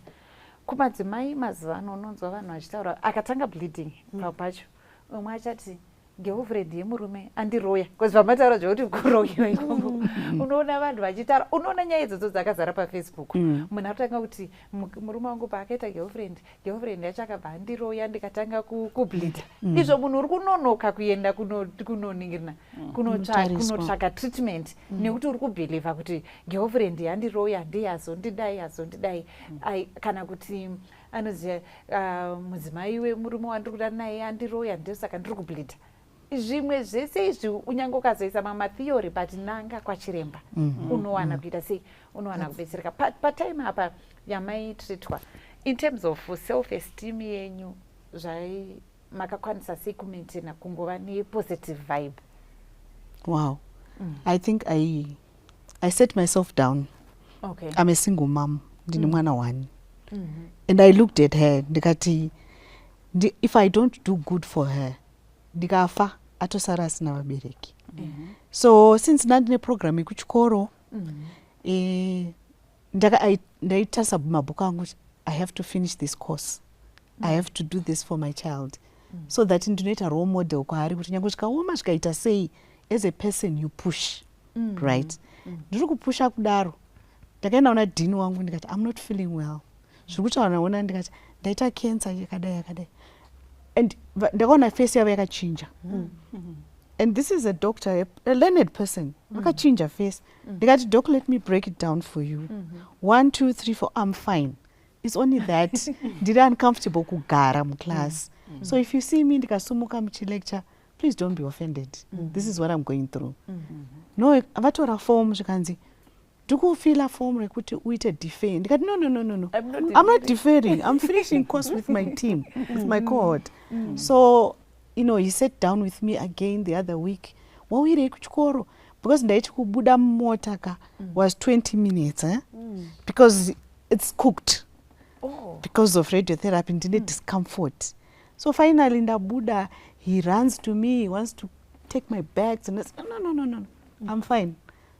kumadzimai mazuva ano unonzwa vanhu vachitaura akatanga bleeding papacho umwe achati girlfriend yemurume andiroya because vamataura zvekuti kuroyiwa ikoko unoona vanhu vachitaura unoona nyaya idzodzo dzakazara pafacebook munhu atotanga kuti murume wangu paakaita girlfriend yachakabva andiroya ndikatanga kubleeda izvo munhu uri kunonoka kuenda kunoningirina kunotsvaka treatment nekuti uri kubhelievha kuti girlfriend yandiroya ndiyazondidai kana kuti anoziva mudzimai wemurume wandiri kuda naye andiroya ndosaka ndiri kubleeda zvimwe zvese izvi unyange ukazoisa mamatheory but nanga kwachiremba unowana kuita sei unowana kubetsereka patime apa yamaitreatwa in terms of self-esteem yenyu makakwanisa sei kumaintaina kungova nepositive vibe? Wow. I think I set myself down. Okay. I'm a single mom. Ndine mwana one. And I looked at her ndikati if I don't do good for her ndikafa atosara asina vabereki. So since ndandine program yekuchikoro ndaitasa mabhuku angu I have to finish this course. I have to do this for my child. So that ndinoita role model kwaari kuti nyange zvikaoma zvikaita sei as a person you push. Right? Ndiri kupusha kudaro. Ndakaenda una dini wangu ndikati I'm not feeling well. Zvikuti naona ndikati ndaita cancer yakadai. And ndakaona face yavo yakachinja. And this is a doctor, a learned person. Vakachinja face. Ndikati doc, let me break it down for you. 1, 2, 3, 4, I'm fine. It's only that ndiri uncomfortable kugara muklas. So if you see me ndikasumuka muchilecture, please don't be offended. This is what I'm going through. No, vatora form zvikanzi ndikufila form rekuti uite defer. Ndikati no. I'm not deferring. I'm finishing course with my team, with my cohort. So, you know, he sat down with me again the other week. Wawire kuchikoro because ndaiti kubuda mota was 20 minutes because it's cooked. Because of radiotherapy ndine discomfort. So finally ndabuda, he runs to me, he wants to take my bags and I said no. I'm fine.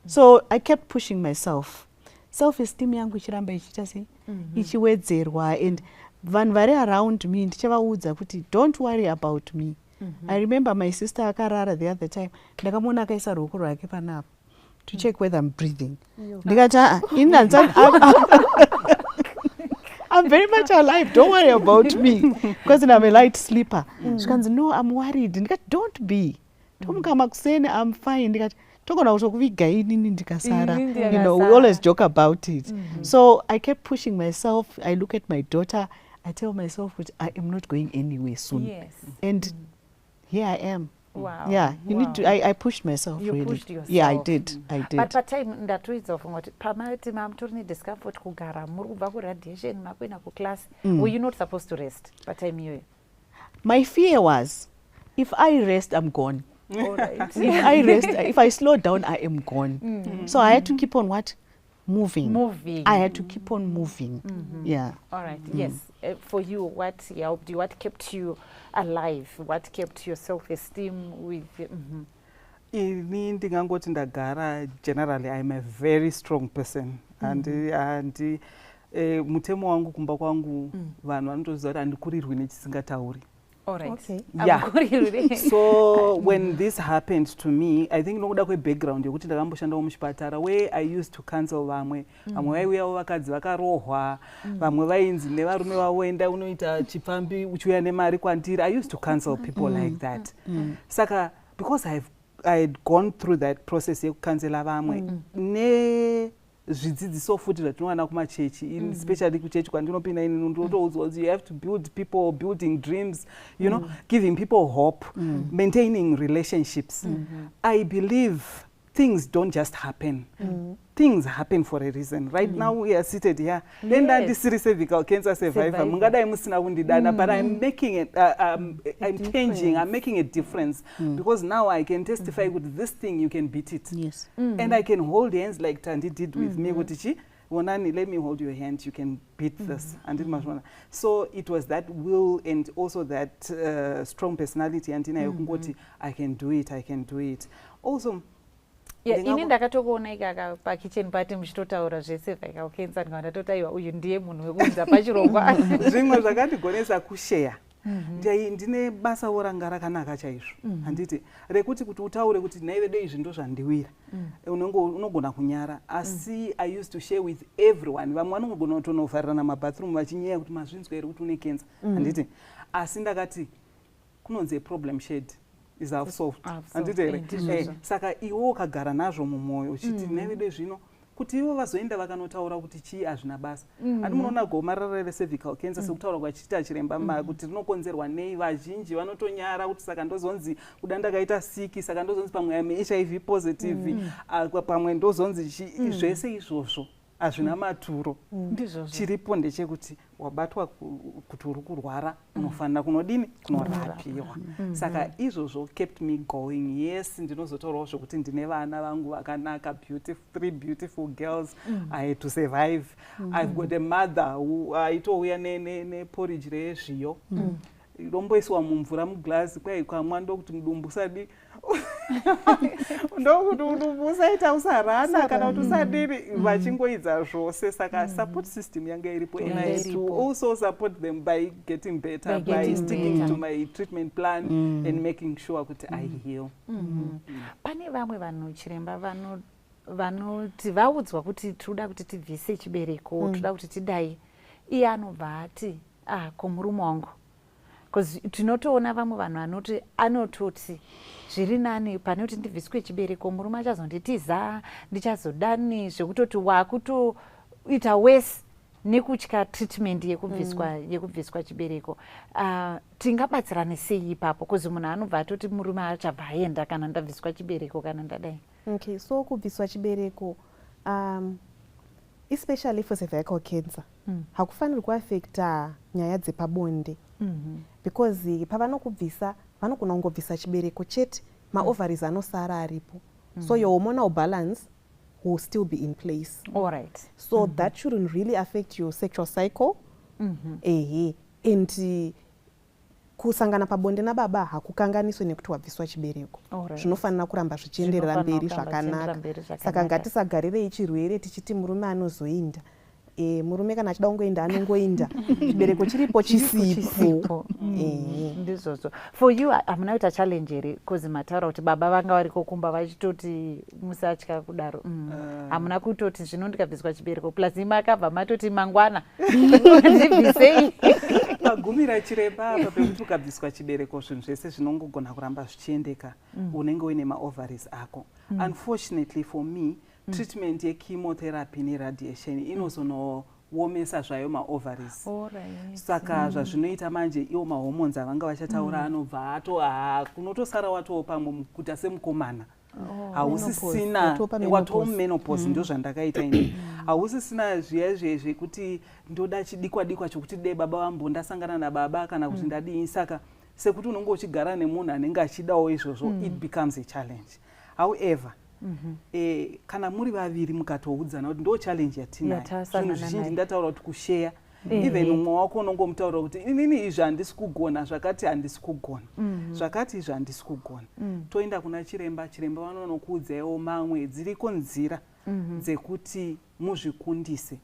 So I kept pushing myself. Self-esteem yangu ichiramba ichiita sei ichiwedzerwa and vanhu vari around me ndichavaudza kuti don't worry about me. I remember my sister akarara the other time ndakamona akaisa ruoko rwake panapa to check whether I'm breathing. Ndikati I'm very much alive, don't worry about me because I'm a light sleeper. She goes, no, I'm worried. Ndikati don't be. Tomuka makuseni, I'm fine. Ndikati togona kutokuviga inini ndikasara. You know, we always joke about it. So I kept pushing myself. I look at my daughter. I tell myself, I am not going anywhere soon. Yes. And here I am. Wow. Yeah, you need to. I pushed myself. You really. pushed yourself. Yeah, I did. But patime ndatoedza kufunga kuti pamati mamtori nediscomfort kugara muri kubva kuradiation makuenda kuclass. Were you not supposed to rest patime iyoyo? My fear was, if I rest, I'm gone. All right. If I rest, if I slow down, I am gone. So I had to keep on moving. I had to keep on moving. Yeah. All right. Yes. For you, what helped you? What kept you alive? What kept your self-esteem with? Ini ndingangoti ndagara, generally I'm a very strong person. And mutemo wangu kumba kwangu vanhu vanotoziva kuti handikurirwi nechisingatauri. All right. Okay. Yeah. So when this happened to me, I think nokuda kwebackground yekuti ndakamboshandawo muchipatara where I used to counsel vamwe vaiuyawo vakadzi vakarohwa, vamwe vainzi nevarume vavo enda unoita chipfambi uchiuya nemari kwandiri. I used to counsel people like that. Saka because I had gone through that process yekukansela vamwe zvidzidziso futi zvatinowana kumachechi especially kuchechi kwandinopinda ini ndotoudzwa kuti you have to build people, building dreams, you know, giving people hope, maintaining relationships. I believe things don't just happen. Things happen for a reason. Right now we are seated here. Then that this is cervical cancer survivor. Mungadai musina kundidana, but I'm making it. I'm changing. I'm making a difference because now I can testify with this thing. You can beat it. Yes. And I can hold hands like Tandy did with me. Kutichi, Wonani, let me hold your hand. You can beat this. And it must. So it was that will and also that strong personality. And I can do it. I can do it. Also. Ini ndakatokuona ikaka pakitchen party muchitotaura zvecervical cancer ndikatotaiwa uyu ndiye munhu wekuudza pachirongwa. Zvimwe zvakatigonesa kushare. Ndine basa ranga rakanaka chaizvo. Handiti rekuti kuti utaure kuti naive dei izvi ndo zvandiwira. Unogona kunyara. Asi I used to share with everyone. Vamwe vanogona kutonovharira namabathroom vachinyaya kuti mazvinzwa here kuti une cancer. Handiti asi ndakati kunonzi problem shared is half solved. Saka iwo ukagara nazvo mumwoyo uchiti navide zvino kuti ivo vazoenda vakanotaura kuti chii hazvina basa. Handi munoona gomarara recervical cancer sekutaura kwachiita chiremba kuti rinokonzerwa nei, vazhinji vanotonyara kuti saka ndozonzi kuda ndakaita siki saka ndozonzi pamwe ame HIV positive pamwe ndozonzi zvese izvozvo hazvina maturo. Chiripo ndechekuti wabatwa kuti uri kurwara unofanira kunodini kunorapiwa. Saka izvozvo kept me going. Yes, ndinozotaurawo zvokuti ndine vana vangu vakanaka, three beautiful girls. I had to survive. I've got a mother who aitouya neporridge rezviyo romboiswa mumvura muglasi kwai kwamwa ndokuti mudumbu usadi ndokuti mudumbu usaita usarana kana kuti usadiri vachingoidza zvose. Saka support system yanga iripo and I had to also support them by getting better, by sticking to my treatment plan and making sure kuti I heal. Pane vamwe vanhu chiremba vanoti vaudzwa kuti toda kuti tibvise chibereko, toda kuti tidai, iye anobva ati komurume wangu. Because tinotoona vamwe vanhu anototi zviri nani pane kuti ndibviswe chibereko, murume achazonditiza, ndichazodani, zvekutoti wakutoita worse nekutya treatment yekubviswa chibereko. Tingabatsirane sei ipapo? Because munhu anobva atoti murume achabva aenda kana ndabviswa chibereko kana ndadai. Okay, so kubviswa chibereko especially for cervical cancer hakufaniri kuaffecta nyaya dzepabonde. Because pavanokubvisa vanogona kungobvisa chibereko chete, maovaries anosara aripo. So your hormonal balance will still be in place. All right. So that shouldn't really affect your sexual cycle. And kusangana pabonde nababa hakukanganiswe nekuti wabviswa chibereko. Zvinofanira kuramba zvichienderera mberi zvakanaka. Saka ngatisagarire chirwere tichiti murume anozoinda. Murume kana achida kungoinda anongoinda. Chibereko chiripo chisipo. Ndizvozvo. For you hamuna kuita challenge here because mataura kuti baba vanga variko kumba vachitoti musatya kudaro. Hamuna kutoti zvino ndikabviswa chibereko plus makabva matoti mangwana ndibvisei. Pagumira chiremba apa pekuti ukabviswa chibereko zvinhu zvese zvinongogona kuramba zvichiendeka unenge uine maovaries ako. Unfortunately for me, treatment yechemotherapy neradiation inozonoomesa zvayo maovaries. Saka zvazvinoita manje iwo mahormones avanga vachataura anobva kunotosara watoo pamwe kuita semukomana. Hausisina watomenopause ndo zvandakaita ini. Hausisina zviya zvekuti ndoda chidikwa chokuti dei baba vambo ndasangana nababa kana kuti ndadii. Saka sekuti unonge uchigara nemunhu anenge achidawo izvozvo, it becomes a challenge. However, kana muri vaviri mukatoudzana kuti ndo challenge yatinayo, zvinhu zvizhinji ndataura kuti kushare. Even umwe wako unongomutaura kuti inini izvi handisi kugona, zvakati handisi kugona, zvakati izvi handisi kugona. Toenda kuna chiremba vanonokuudzaiwo mamwe dziriko nzira dzekuti muzvikundise.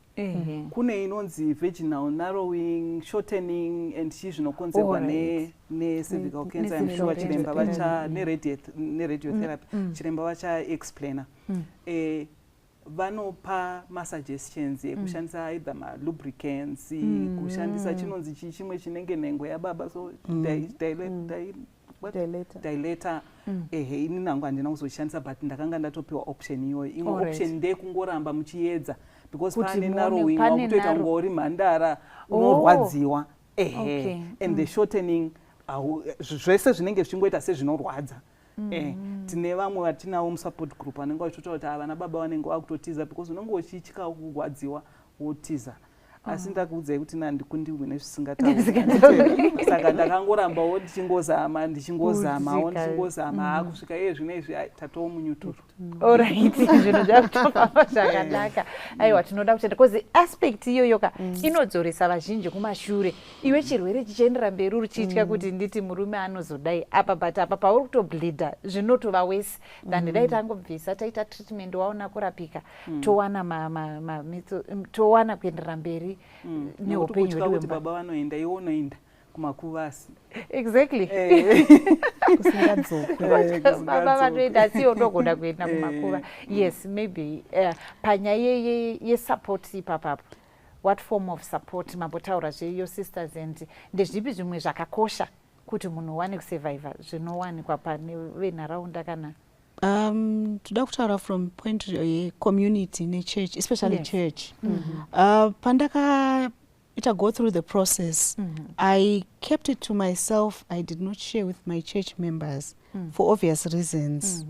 Kune inonzi vaginal narrowing, shortening and chii zvinokonzerwa necervical cancer. I'm sure chiremba vacha neradiotherapy chiremba vacha explainer. Vanopa masuggestions ekushandisa either lubricants, kushandisa chinonzi chimwe chinenge nhengo yababa, so dilator ehe ini nangu handina kuzoshandisa but ndakanga ndatopiwa option iyoyo. Imwe option ndeyekungoramba muchiedza because pane narrowing wakutoita ngori Mandara unorwadziwa ehe and the shortening zvese zvinenge zvichingoita sezvinorwadza. Tine vamwe vatinavo musupport group vanenge vachitotaura kuti vana baba vanenge vakutotiza because unenge uchitya kurwadziwa wotiza. Asi ndakuudzai kuti nandikundiwe nezvisingatauri saka ndakangorambawo ndichingozama kusvika iye zvinezvi tatowo munyuturu. Alright, zvinhu zvakutofamba zvakanaka. Aiwa, tinoda kutenda because aspect iyoyoka inodzoresa vazhinji kumashure. Iwe chirwere chichiendera mberi uchiitya kuti nditi murume anozodai apa but apa pauri kutobleeda zvinotova wese than dai tangobvisa taita treatment waona kurapika towana kuenderera mberi neupenyu hwedu kuti baba vanoenda iwe unoenda kumakuvasi. Exactly. Baba vanoenda siyo ndogona kuenda kumakuva. Yes, maybe panyaya yesupport ipapapo, what form of support mambotaura zveyo sisters and ndezvipi zvimwe zvakakosha kuti munhu wane kusurvivor zvinowanikwa pane venharaunda kana toda kutaura from point community nechurch, especially church. Pandaka go through the process, I kept it to myself. I did not share with my church members for obvious reasons.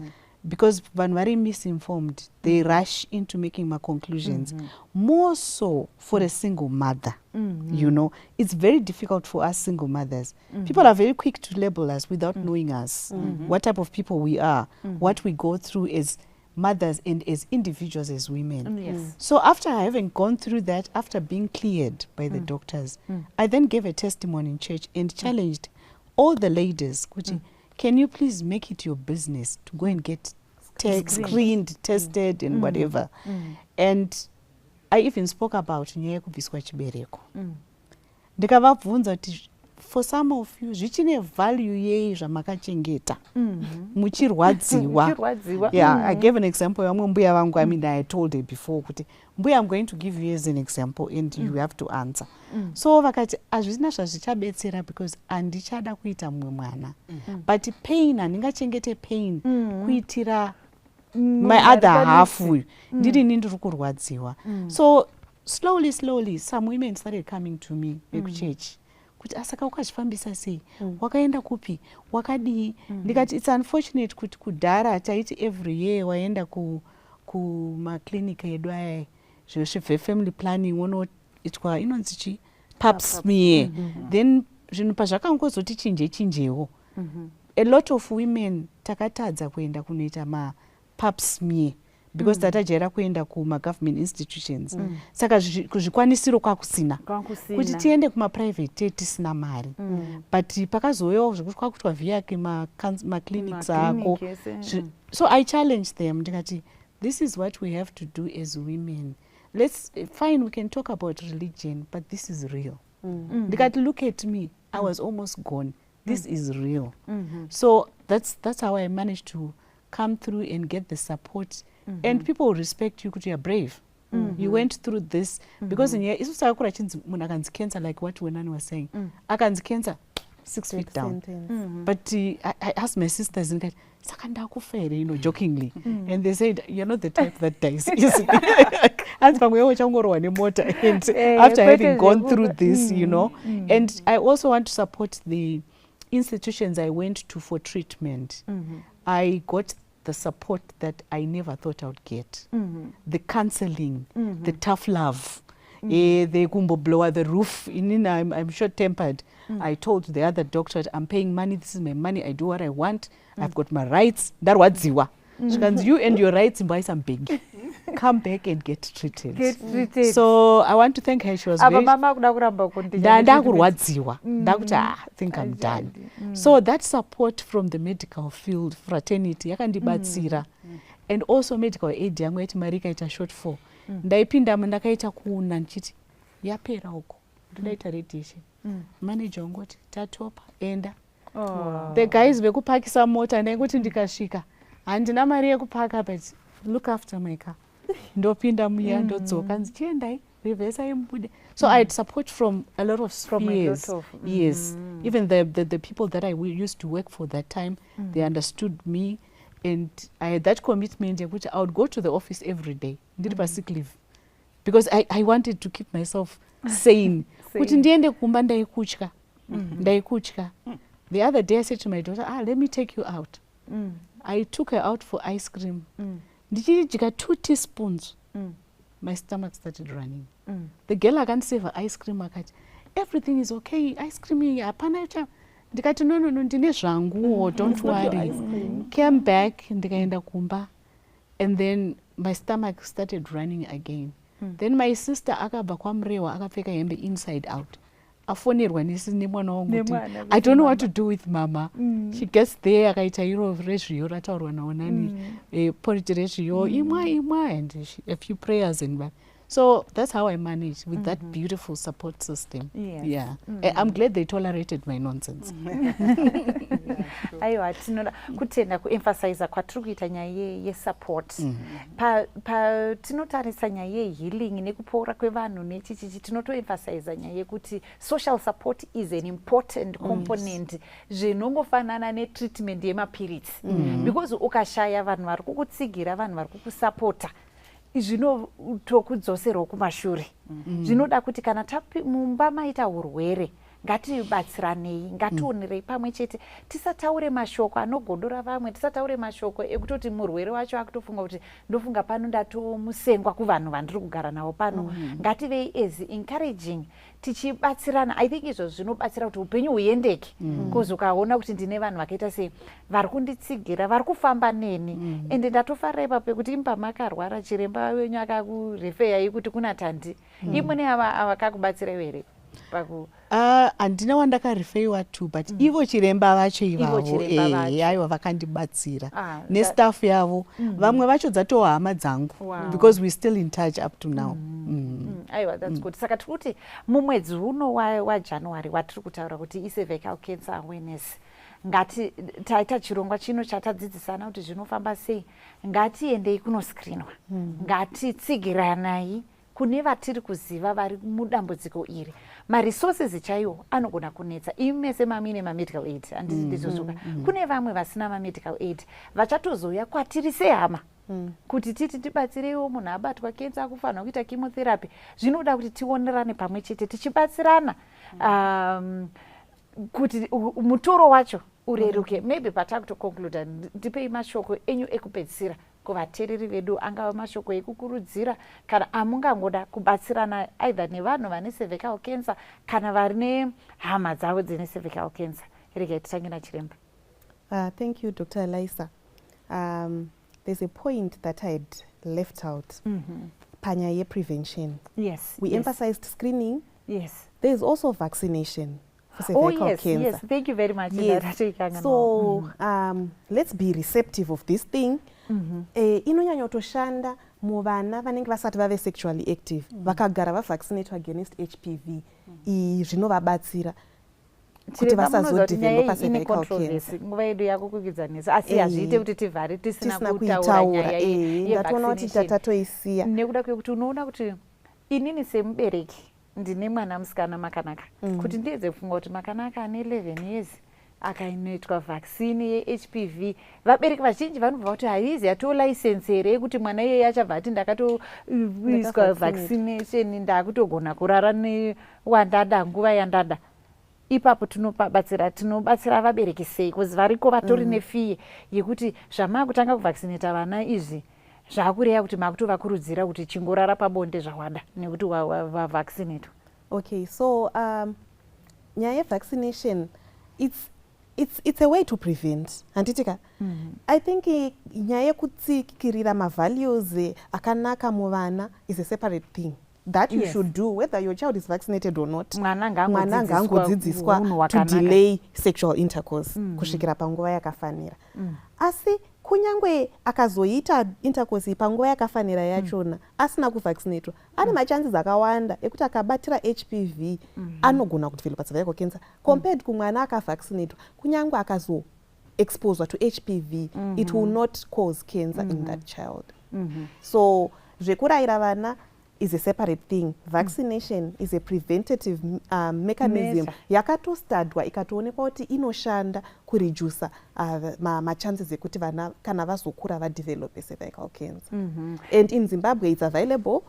Because when very misinformed, they rush into making my conclusions. More so for a single mother. You know, it's very difficult for us single mothers. People are very quick to label us without knowing us, what type of people we are, what we go through as mothers and as individuals, as women. So after having gone through that, after being cleared by the doctors, I then gave a testimony in church and challenged all the ladies, can you please make it your business to go and get screened, tested and whatever. And I even spoke about nyaya yekubviswa chibereko. Ndikavabvunza kuti for some of you zvichine value yei zvamakachengeta muchirwadziwa. Yeah, I gave an example yamwe mbuya vangu. I mean, I told her before kuti mbuya, I'm going to give you as an example and you have to answer. So vakati hazvina zvazvichabetsera because handichada kuita mumwe mwana, but pain handingachengete pain kuitira my other half ndiri ndiri kurwadziwa. So slowly some women started coming to me church kuti asaka ukazvifambisa sei, wakaenda kupi, wakadii. Ndikati it's unfortunate kuti kudhara taiti every year waenda kumaclinic edu aya zvefamily planning unoitwa inonzi chi pap smear. Then zvinhu pazvakangozoti chinjewo, a lot of women takatadza kuenda kunoita pap smear because tatajera kuenda kuma-government institutions. Saka kuzvikwanisiro kwakusina kuti tiende kuma-private tisina mari. But pakazouyawo zvekuti kwakutwa vhiyake ma-clinics ako. So I challenged them ndikati, this is what we have to do as women. Fine, we can talk about religion, but this is real. Ndikati, look at me, I was almost gone. This is real. So that's how I managed to come through and get the support. And people respect you because you are brave. You went through this. Because in here, it's also cancer, like what Wenani was saying. Akanzi cancer, 6 feet down. But I asked my sisters, and you know, jokingly. And they said, you're not the type that dies. And after having gone through this, you know. And I also want to support the institutions I went to for treatment. I got the support that I never thought I would get. The counseling, the tough love, the gumbo blower, the roof. I'm short-tempered. I told the other doctor, I'm paying money, this is my money, I do what I want, I've got my rights. That was ziwa. You and your rights buy some big. Come back and get treated. So I want to thank her. She was very... I think I'm done. So that support from the medical field, fraternity, and also medical aid, Marika ita short for. Ndaipinda ndakaita kuuna nchiti yapera uko. Ndaita radiation. Manager ngoti tatopa enda. The guys bekupakisa mota ndikuti ndikashika. Handina mari yekupaka, but look after my car. Ndopinda muya ndodzoka nzichiendai reverse imbude. So I had support from a lot of spheres. Yes. Even the people that I used to work for that time, they understood me, and I had that commitment which I would go to the office every day, sick leave, because I wanted to keep myself sane. Kuti ndiende kumba ndaikutya. The other day I said to my daughter, let me take you out. I took her out for ice cream. Ndichidya 2 teaspoons. My stomach started running. The girl akandiseva her ice cream akati, everything is okay, ice cream hapana cha. Ndikati no, ndine zvangu, don't worry. Came back, ndikaenda kumba, and then my stomach started running again. Then my sister akabva kwamrewa akapfeka hembe inside out. Afonerwa nemwana wangu. I don't know what to do with mama. She gets there, akaita iro rezviyo rataurwa nawo nani, porridge rezviyo, imwa, and a few prayers and back. So that's how I managed with that beautiful support system. Yes. Yeah. I'm glad they tolerated my nonsense. Aiwa, tinoda kutenda kuemphasize kwatiri kuita nyaya yesupport. Tinotarisa nyaya yehealing nekupora kwevanhu nechichichi, tinotoemphasize nyaya yekuti social support is an important component. Zvinongofanana netreatment yemapiritsi. Because ukashaya vanhu vari kukutsigira, vanhu vari kukusapota, zvinotokudzoserwa kumashure. Zvinoda kuti kana mumba maita urwere, ngatibatsiranei, ngationerei pamwe chete, tisataure mashoko anogodora vamwe, tisataure mashoko ekutoti murwere wacho akutofunga kuti ndofunga pano ndatomusengwa kuvanhu vandiri kugara navo pano. Ngativei as encouraging, tichibatsirana. I think izvo zvinobatsira kuti upenyu huendeke. Because ukaona kuti ndine vanhu vakaita sei vari kunditsigira, vari kufamba neni, ende ndatofarira ipapo kuti imba makarwara chiremba wenyu akakurefeyai kuti kuna Tandi, imwe avakakubatsira here handina wandakarefeiwa to, but ivo chiremba vacho ivavo aiwa vakandibatsira nestaff yavo. Vamwe vacho dzatohama dzangu, because we're still in touch up to now. Aiwa, that's good. Saka tikuti mumwedzi uno waJanuary watiri kutaura kuti icervical cancer awareness, ngati taita chirongwa chino chatadzidzisana kuti zvinofamba sei, ngatiendei kunoscreenwa, ngatitsigiranai kune vatiri kuziva vari mudambudziko iri. Maresources chaiwo anogona kunetsa. Imi semamine mamedical aid, handisi ndizosuka. Kune vamwe vasina mamedical aid vachatozouya kwatiri sehama kuti titi tibatsireiwo munhu abatwa kensa akufanira kuita chemotherapy. Zvinoda kuti tionerane pamwe chete tichibatsirana kuti mutoro wacho ureruke. Maybe patakutoconcluda, ndipei mashoko enyu ekupedzisira kuvateereri vedu, angava mashoko ekukurudzira kana amungangoda kubatsirana either nevanhu vane cervical cancer kana vari nehama dzavo dzine cervical cancer. Regai titange nachiremba. Thank you, Dr. Elisa. There's a point that I had left out. Panyaya prevention. Yes. We emphasized screening. Yes. There's also vaccination for cervical cancer. Yes. Thank you very much. Yes. So let's be receptive of this thing. Inonyanya kutoshanda muvana vanenge vasati vave sexually active, vakagara vavaccinate against HPV. Zvinovabatsira kuti vasazodevelopa cervical cancer. Nguva yedu yakukwikwidzanisa, asi hazviite kuti tivhare tisina kutaura nyaya ndatoona kuti tatatoisiya. Nekuda kwekuti unoona kuti inini semubereki ndine mwana musikana makanaka, kuti ndiedze kufunga kuti makanaka ane 11 years akainoitwa vaccine yeHPV, vabereki vazhinji vanobva kuti haizi yatolicense here yekuti mwana iyeye achabva ati ndakatoiswa vaccination ndakutogona kurara newandada nguva yandada. Ipapo tinobatsira vabereki sei, kuzi variko vatori nefiye yekuti zvamakutanga kuvaccinata vana izvi zvakureya kuti makutovakurudzira kuti chingorara pabonde zvawada nekuti wavaccinatwa. Okay, so nyaya yevaccination, it's a way to prevent. Handitika? I think nyaya yekutsikirira mavalues akanaka muvana is a separate thing that you should do, whether your child is vaccinated or not. Mwana ngaangodzidziswa to delay sexual intercourse kusvikira panguva yakafanira. Asi kunyangwe akazoita intercourse panguva yakafanira yachona asina kuvaccinatwa, ane machances akawanda ekuti akabatira HPV anogona kudevelopa cervical cancer compared kumwana akavaccinatwa. Kunyangwe akazoexposwa to HPV, it will not cause cancer in that child. So zvekurayira vana is a separate thing. Vaccination is a preventative mechanism Measure. yakatostadwa ikatoonekwa kuti inoshanda kuredusa machances ekuti vana kana vazokura vadevelope cervical cancer. And in Zimbabwe it's available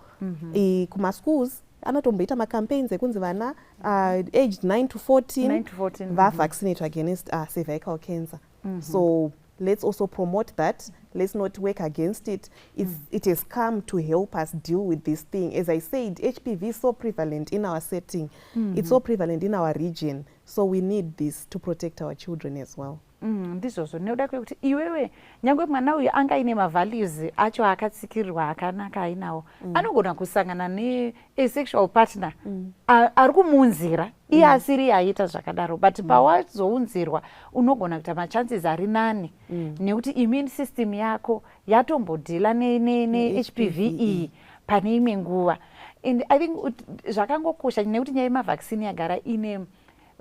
kumaschools anotomboita macampaigns ekunzi vana aged 9 to 14 vavaccinate against cervical cancer. So let's also promote that. Let's not work against it. It has come to help us deal with this thing. As I said, HPV is so prevalent in our setting. It's so prevalent in our region. So we need this to protect our children as well. Ndizvozvo nekuda kwekuti iwewe nyangwe mwana uyu anga ine mavalues acho akatsikirirwa akanaka ainawo anogona kusangana ne-asexual partner ari kumunzira iye asiri aita zvakadaro, but pawazounzirwa unogona kuita machances ari nane nekuti immune system yako yatombodhila ne-HPV iyi pane imwe nguva. And I think zvakangokosha nekuti nyaya yemavhaccine yagara ine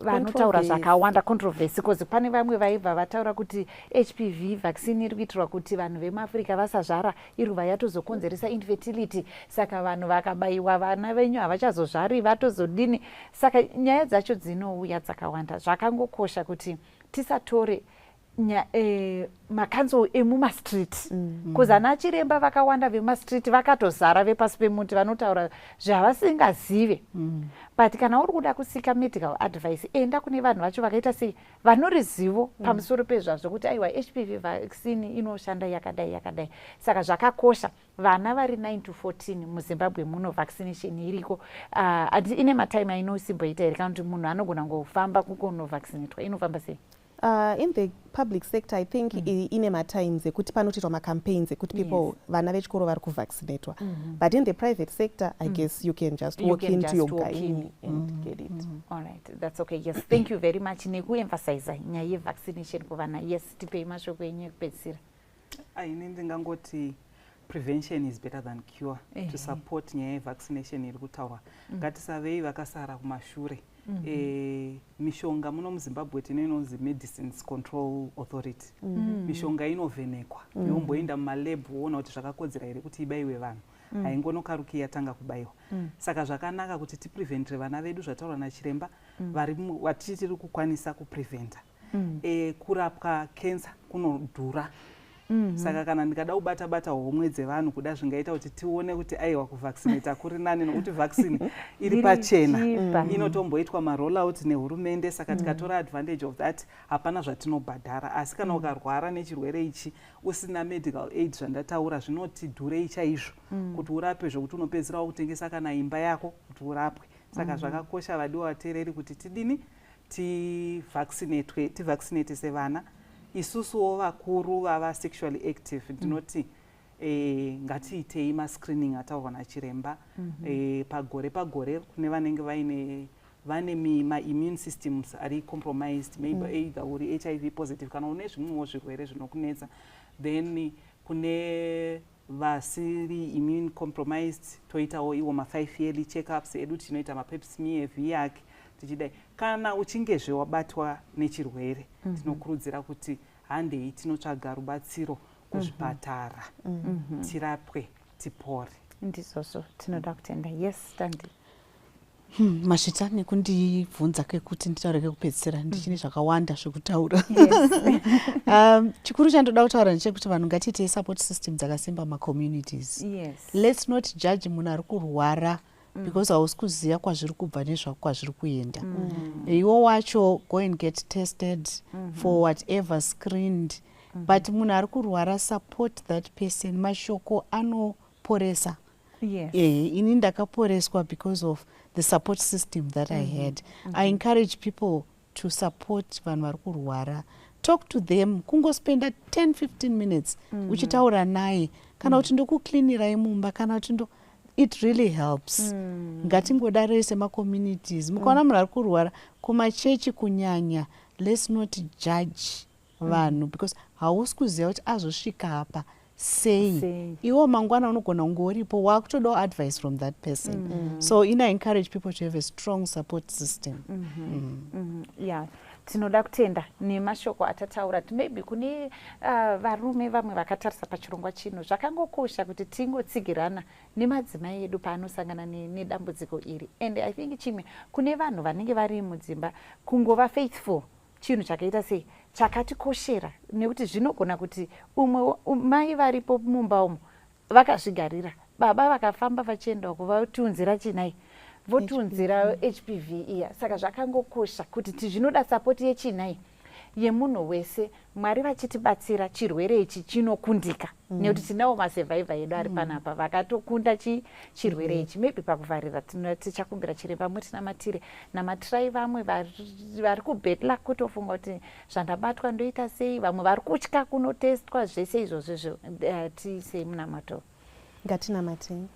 vanotaura zvakawanda controversy, because pane vamwe vaibva vataura kuti HPV vaccine iri kuitirwa kuti vanhu vemuAfrica vasazvara iruva yatozokonzeresa infertility, saka vanhu vakabayiwa vana venyu havachazozvari vatozodini. Saka nyaya dzacho dzinouya dzakawanda. Zvakangokosha kuti tisatore makanzuro emumastreet, because ana chiremba vakawanda vemumastreet vakatozara vepasi pemuti vanotaura zvavasingazive. But kana uri kuda kusika medical advice, enda kune vanhu vacho vakaita sei vanorizivo pamusoro pezvazvo kuti aiwa HPV vaccine inoshanda yakadai yakadai. Saka zvakakosha vana vari 9 to 14 muZimbabwe muno vaccination iriko. Ine matime ainosimboita here kana kuti munhu anogona ngofamba kukonovaccinatwa, inofamba sei? In the public sector, I think ine matimes ekuti panoitwa macampaigns ekuti people vana vechikoro vari kuvaccinatwa. But in the private sector, I guess you can just walk into your gynae and get it. All right, that's okay. Yes, thank you very much. Nekuemphasize nyaya yevaccination kuvana. Yes, tipei mashoko enyu ekupedzisira. Ine ndingangoti prevention is better than cure. To support nyaya yevaccination iri kutaurwa, ngatisavei vakasara kumashure. Mishonga muno muZimbabwe tine inonzi Medicines Control Authority. Mishonga inovhenekwa yomboenda mumalab woona kuti zvakakodzera here kuti ibayiwe vanhu, haingonokaruki yatanga kubayiwa. Saka zvakanaka kuti tipreventire vana vedu zvataurwa nachiremba vatiri kukwanisa kupreventa. Kurapwa cancer kunodhura. Saka kana ndikada kubata homwe dzevanhu kuda zvingaita kuti tione kuti aiwa kuvaccinate kuri nani, nokuti vaccine iri pachena inotomboitwa marollout nehurumende. Saka tikatora advantage of that hapana zvatinobhadhara. Asi kana ukarwara nechirwere ichi usina medical aid zvandataura zvinoti dhurei chaizvo kuti urape, zvokuti unopedzisira kutengesa kana imba yako kuti urapwe. Saka zvakakosha vadiwa vateereri kuti tidini tivaccinate sevana. Isusuwo vakuru vava sexually active ndinoti ngatiitei mascreening ataurwa nachiremba pagore kune vanenge vane ma-immune systems ari compromised, maybe either uri HIV positive kana une zvimwewo zvirwere zvinokunetsa. Then kune vasiri immune compromised toitawo iwo ma5 yearly checkups edu tinoita mapap smear evhiac tichidai. Kana uchingezve wabatwa nechirwere tinokurudzira kuti handei tinotsvaga rubatsiro kuzvipatara tirapwe tipore. Ndizvozvo tinoda kutenda. Yes, Tandi. Masvita nekundibvunza kekuti nditaure kekupedzisira ndichine zvakawanda zvekutaura. Chikuru chandoda kutaura ndechekuti vanhu ngatiitei support system dzakasimba macommunities. Let's not judge munhu ari kurwara because hausi kuziva kwazviri kubva nezvakwazviri kuenda. Iwo wacho go and get tested for whatever screened. But munhu ari kurwara support that person. Mashoko anoporesa. Ini ndakaporeswa because of the support system that I had. I encourage people to support vanhu vari kurwara. Talk to them. Kungospenda 10-15 minutes uchitaura naye kana kuti ndokuklinira imumba kana kuti it really helps. Ngatingodaro semacommunities. Mukaona munhu ari kurwara kumachechi kunyanya, let's not judge vanhu because hausi kuziva kuti azosvika apa sei. Iwo mangwana unogona kunge uripo wakutodawo advice from that person. So I encourage people to have a strong support system. Yeah. tinoda kutenda nemashoko atataura maybe kune varume vamwe vakatarisa pachirongwa chino zvakangokosha kuti tingotsigirana nemadzimai edu paanosangana nedambudziko iri. And I think chimwe kune vanhu vanenge vari mudzimba kungova faithful chinhu chakaita sei chakatikoshera, nekuti zvinogona kuti umwe mai varipo mumba umo vakazvigarira, baba vakafamba vachienda kuvatiunzira chinai votiunzira HPV iya. Saka zvakangokosha kuti zvinoda sapoti yechinai yemunhu wese, Mwari vachitibatsira chirwere ichi chinokundika nekuti tinawo masevhaivha edu ari panapa vakatokunda chirwere ichi. Maybe pakuvharira tichakumbira chiremba mutinamatire namatirai vamwe vari kubhetla kutofunga kuti zvandabatwa ndoita sei, vamwe vari kutya kunotestwa, zvese izvozvo tisei munamato. Ngatinamatei.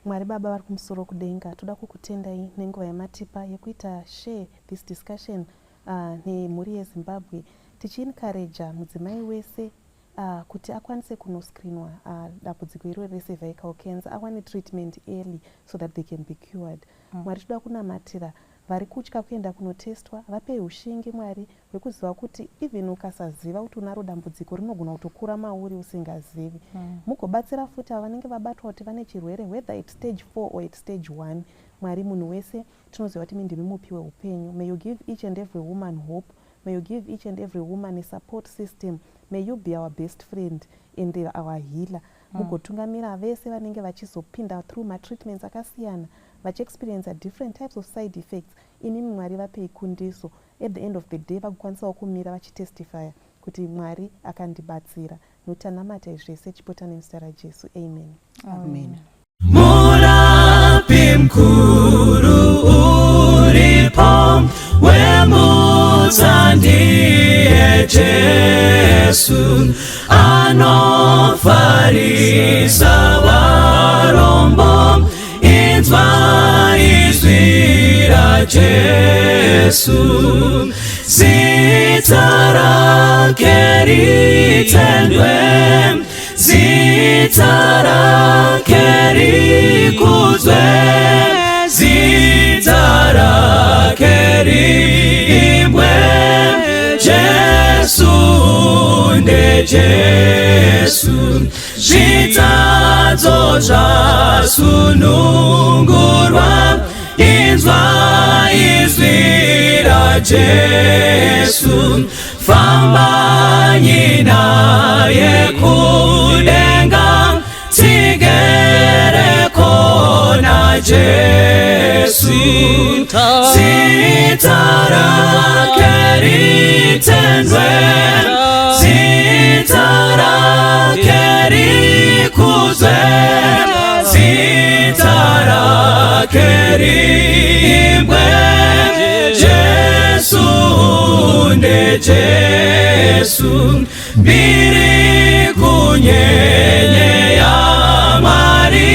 Mwari Baba vari kumusoro kudenga, toda kukutendai nenguva yamatipa yekuita share this discussion nemhuri yeZimbabwe, tichiencouragea mudzimai wese kuti akwanise kunoscreenwa dambudziko iroro recervical cancer, awane treatment early so that they can be cured. Mwari toda kunamatira vari kutya kuenda kunotestwa, vape ushingi Mwari hwekuziva kuti even ukasaziva kuti unaro dambudziko rinogona kutokura mauri usingazivi. Mugobatsira futi ava vanenge vabatwa kuti vane chirwere whether it's stage 4 or it's stage 1. Mwari munhu wese tinoziva kuti ndimi mupi weupenyu. May you give each and every woman hope. May you give each and every woman a support system. May you be our best friend and our healer. Mugotungamira vese vanenge vachizopinda through matreatments akasiyana, vachiexperience different types of side effects. Imi Mwari vapei kundiso. At the end of the day vagokwanisawo kumira vachitestifya kuti Mwari akandibatsira. Notanamata zvese chipota nemuzita raJesu. Amen. Amen. Murapi mkuru uripo wemudza ndiye Jesu anofarisa varombo, inzwa izwi raJesu, zita rake ritendwe, zita rake rikudzwe, zita rake riimbwe. Jesu nde Jesu, zvitadzo zvasunungurwa, inzwa izwi raJesu, fambanyi naye kudenga, tigereko naJesu, zita rake ritendwe, zita rake rikudzwe, zita rake riimbwe. Jesu nde Jesu, mbiri kunyenye ya Mwari,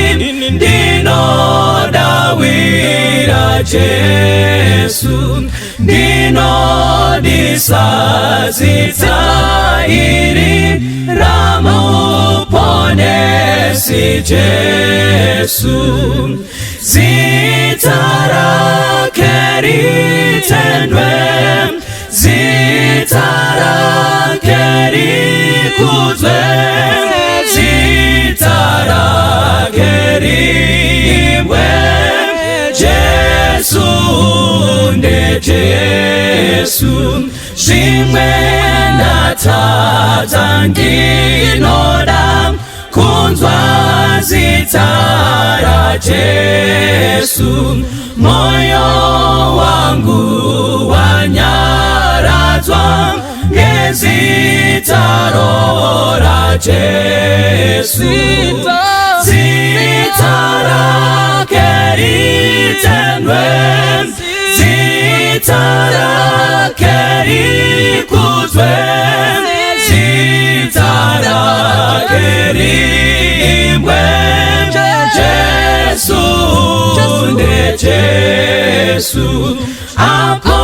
ndinodawira Jesu, ndinodisa zita iri ramuponesi Jesu, zita rake ritendwe, zita rake rikudzwe, zita rake riimbwe. Jesu nde Jesu, zvimwe ndatadza ndinoda kunzwa zita raJesu, moyo wangu wanyaradzwa ngezita raJesu, zita rake ritendwe, zita rake rikudzwe, zita rake riimbwe. Jesu nde Jesu, apo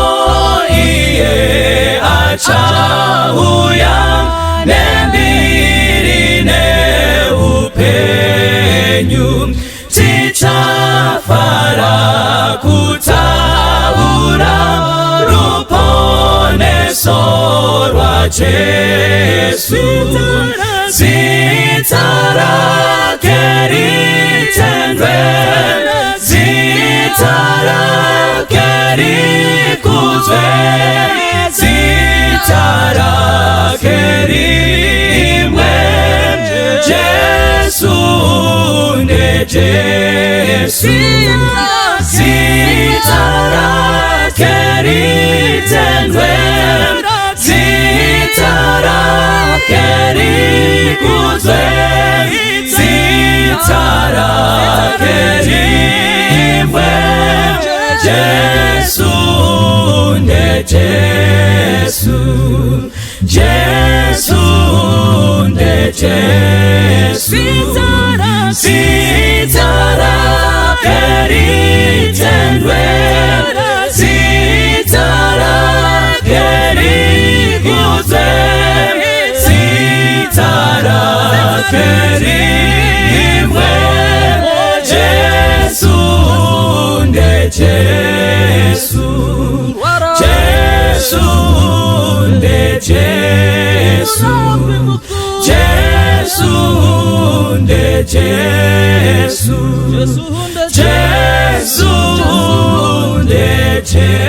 iye achauya nembiri neupenyu, tichafara kutaura rupone Jesu, zita rake ritendwe, zita rake rikudzwe, zita rake rimwe. Jesu nde Jesu, zita rake ritendwe, zita rake rikudzwe, zita rake rimwe. Jesu nde Jesu, Jesu nde Jesu, zita rake ritendwe, zita rake rikudzwe, zita rake rimwe. Jesu nde Jesu, Jesu nde Jesu, Jesu nde Jesu, Jesu nde Jesu.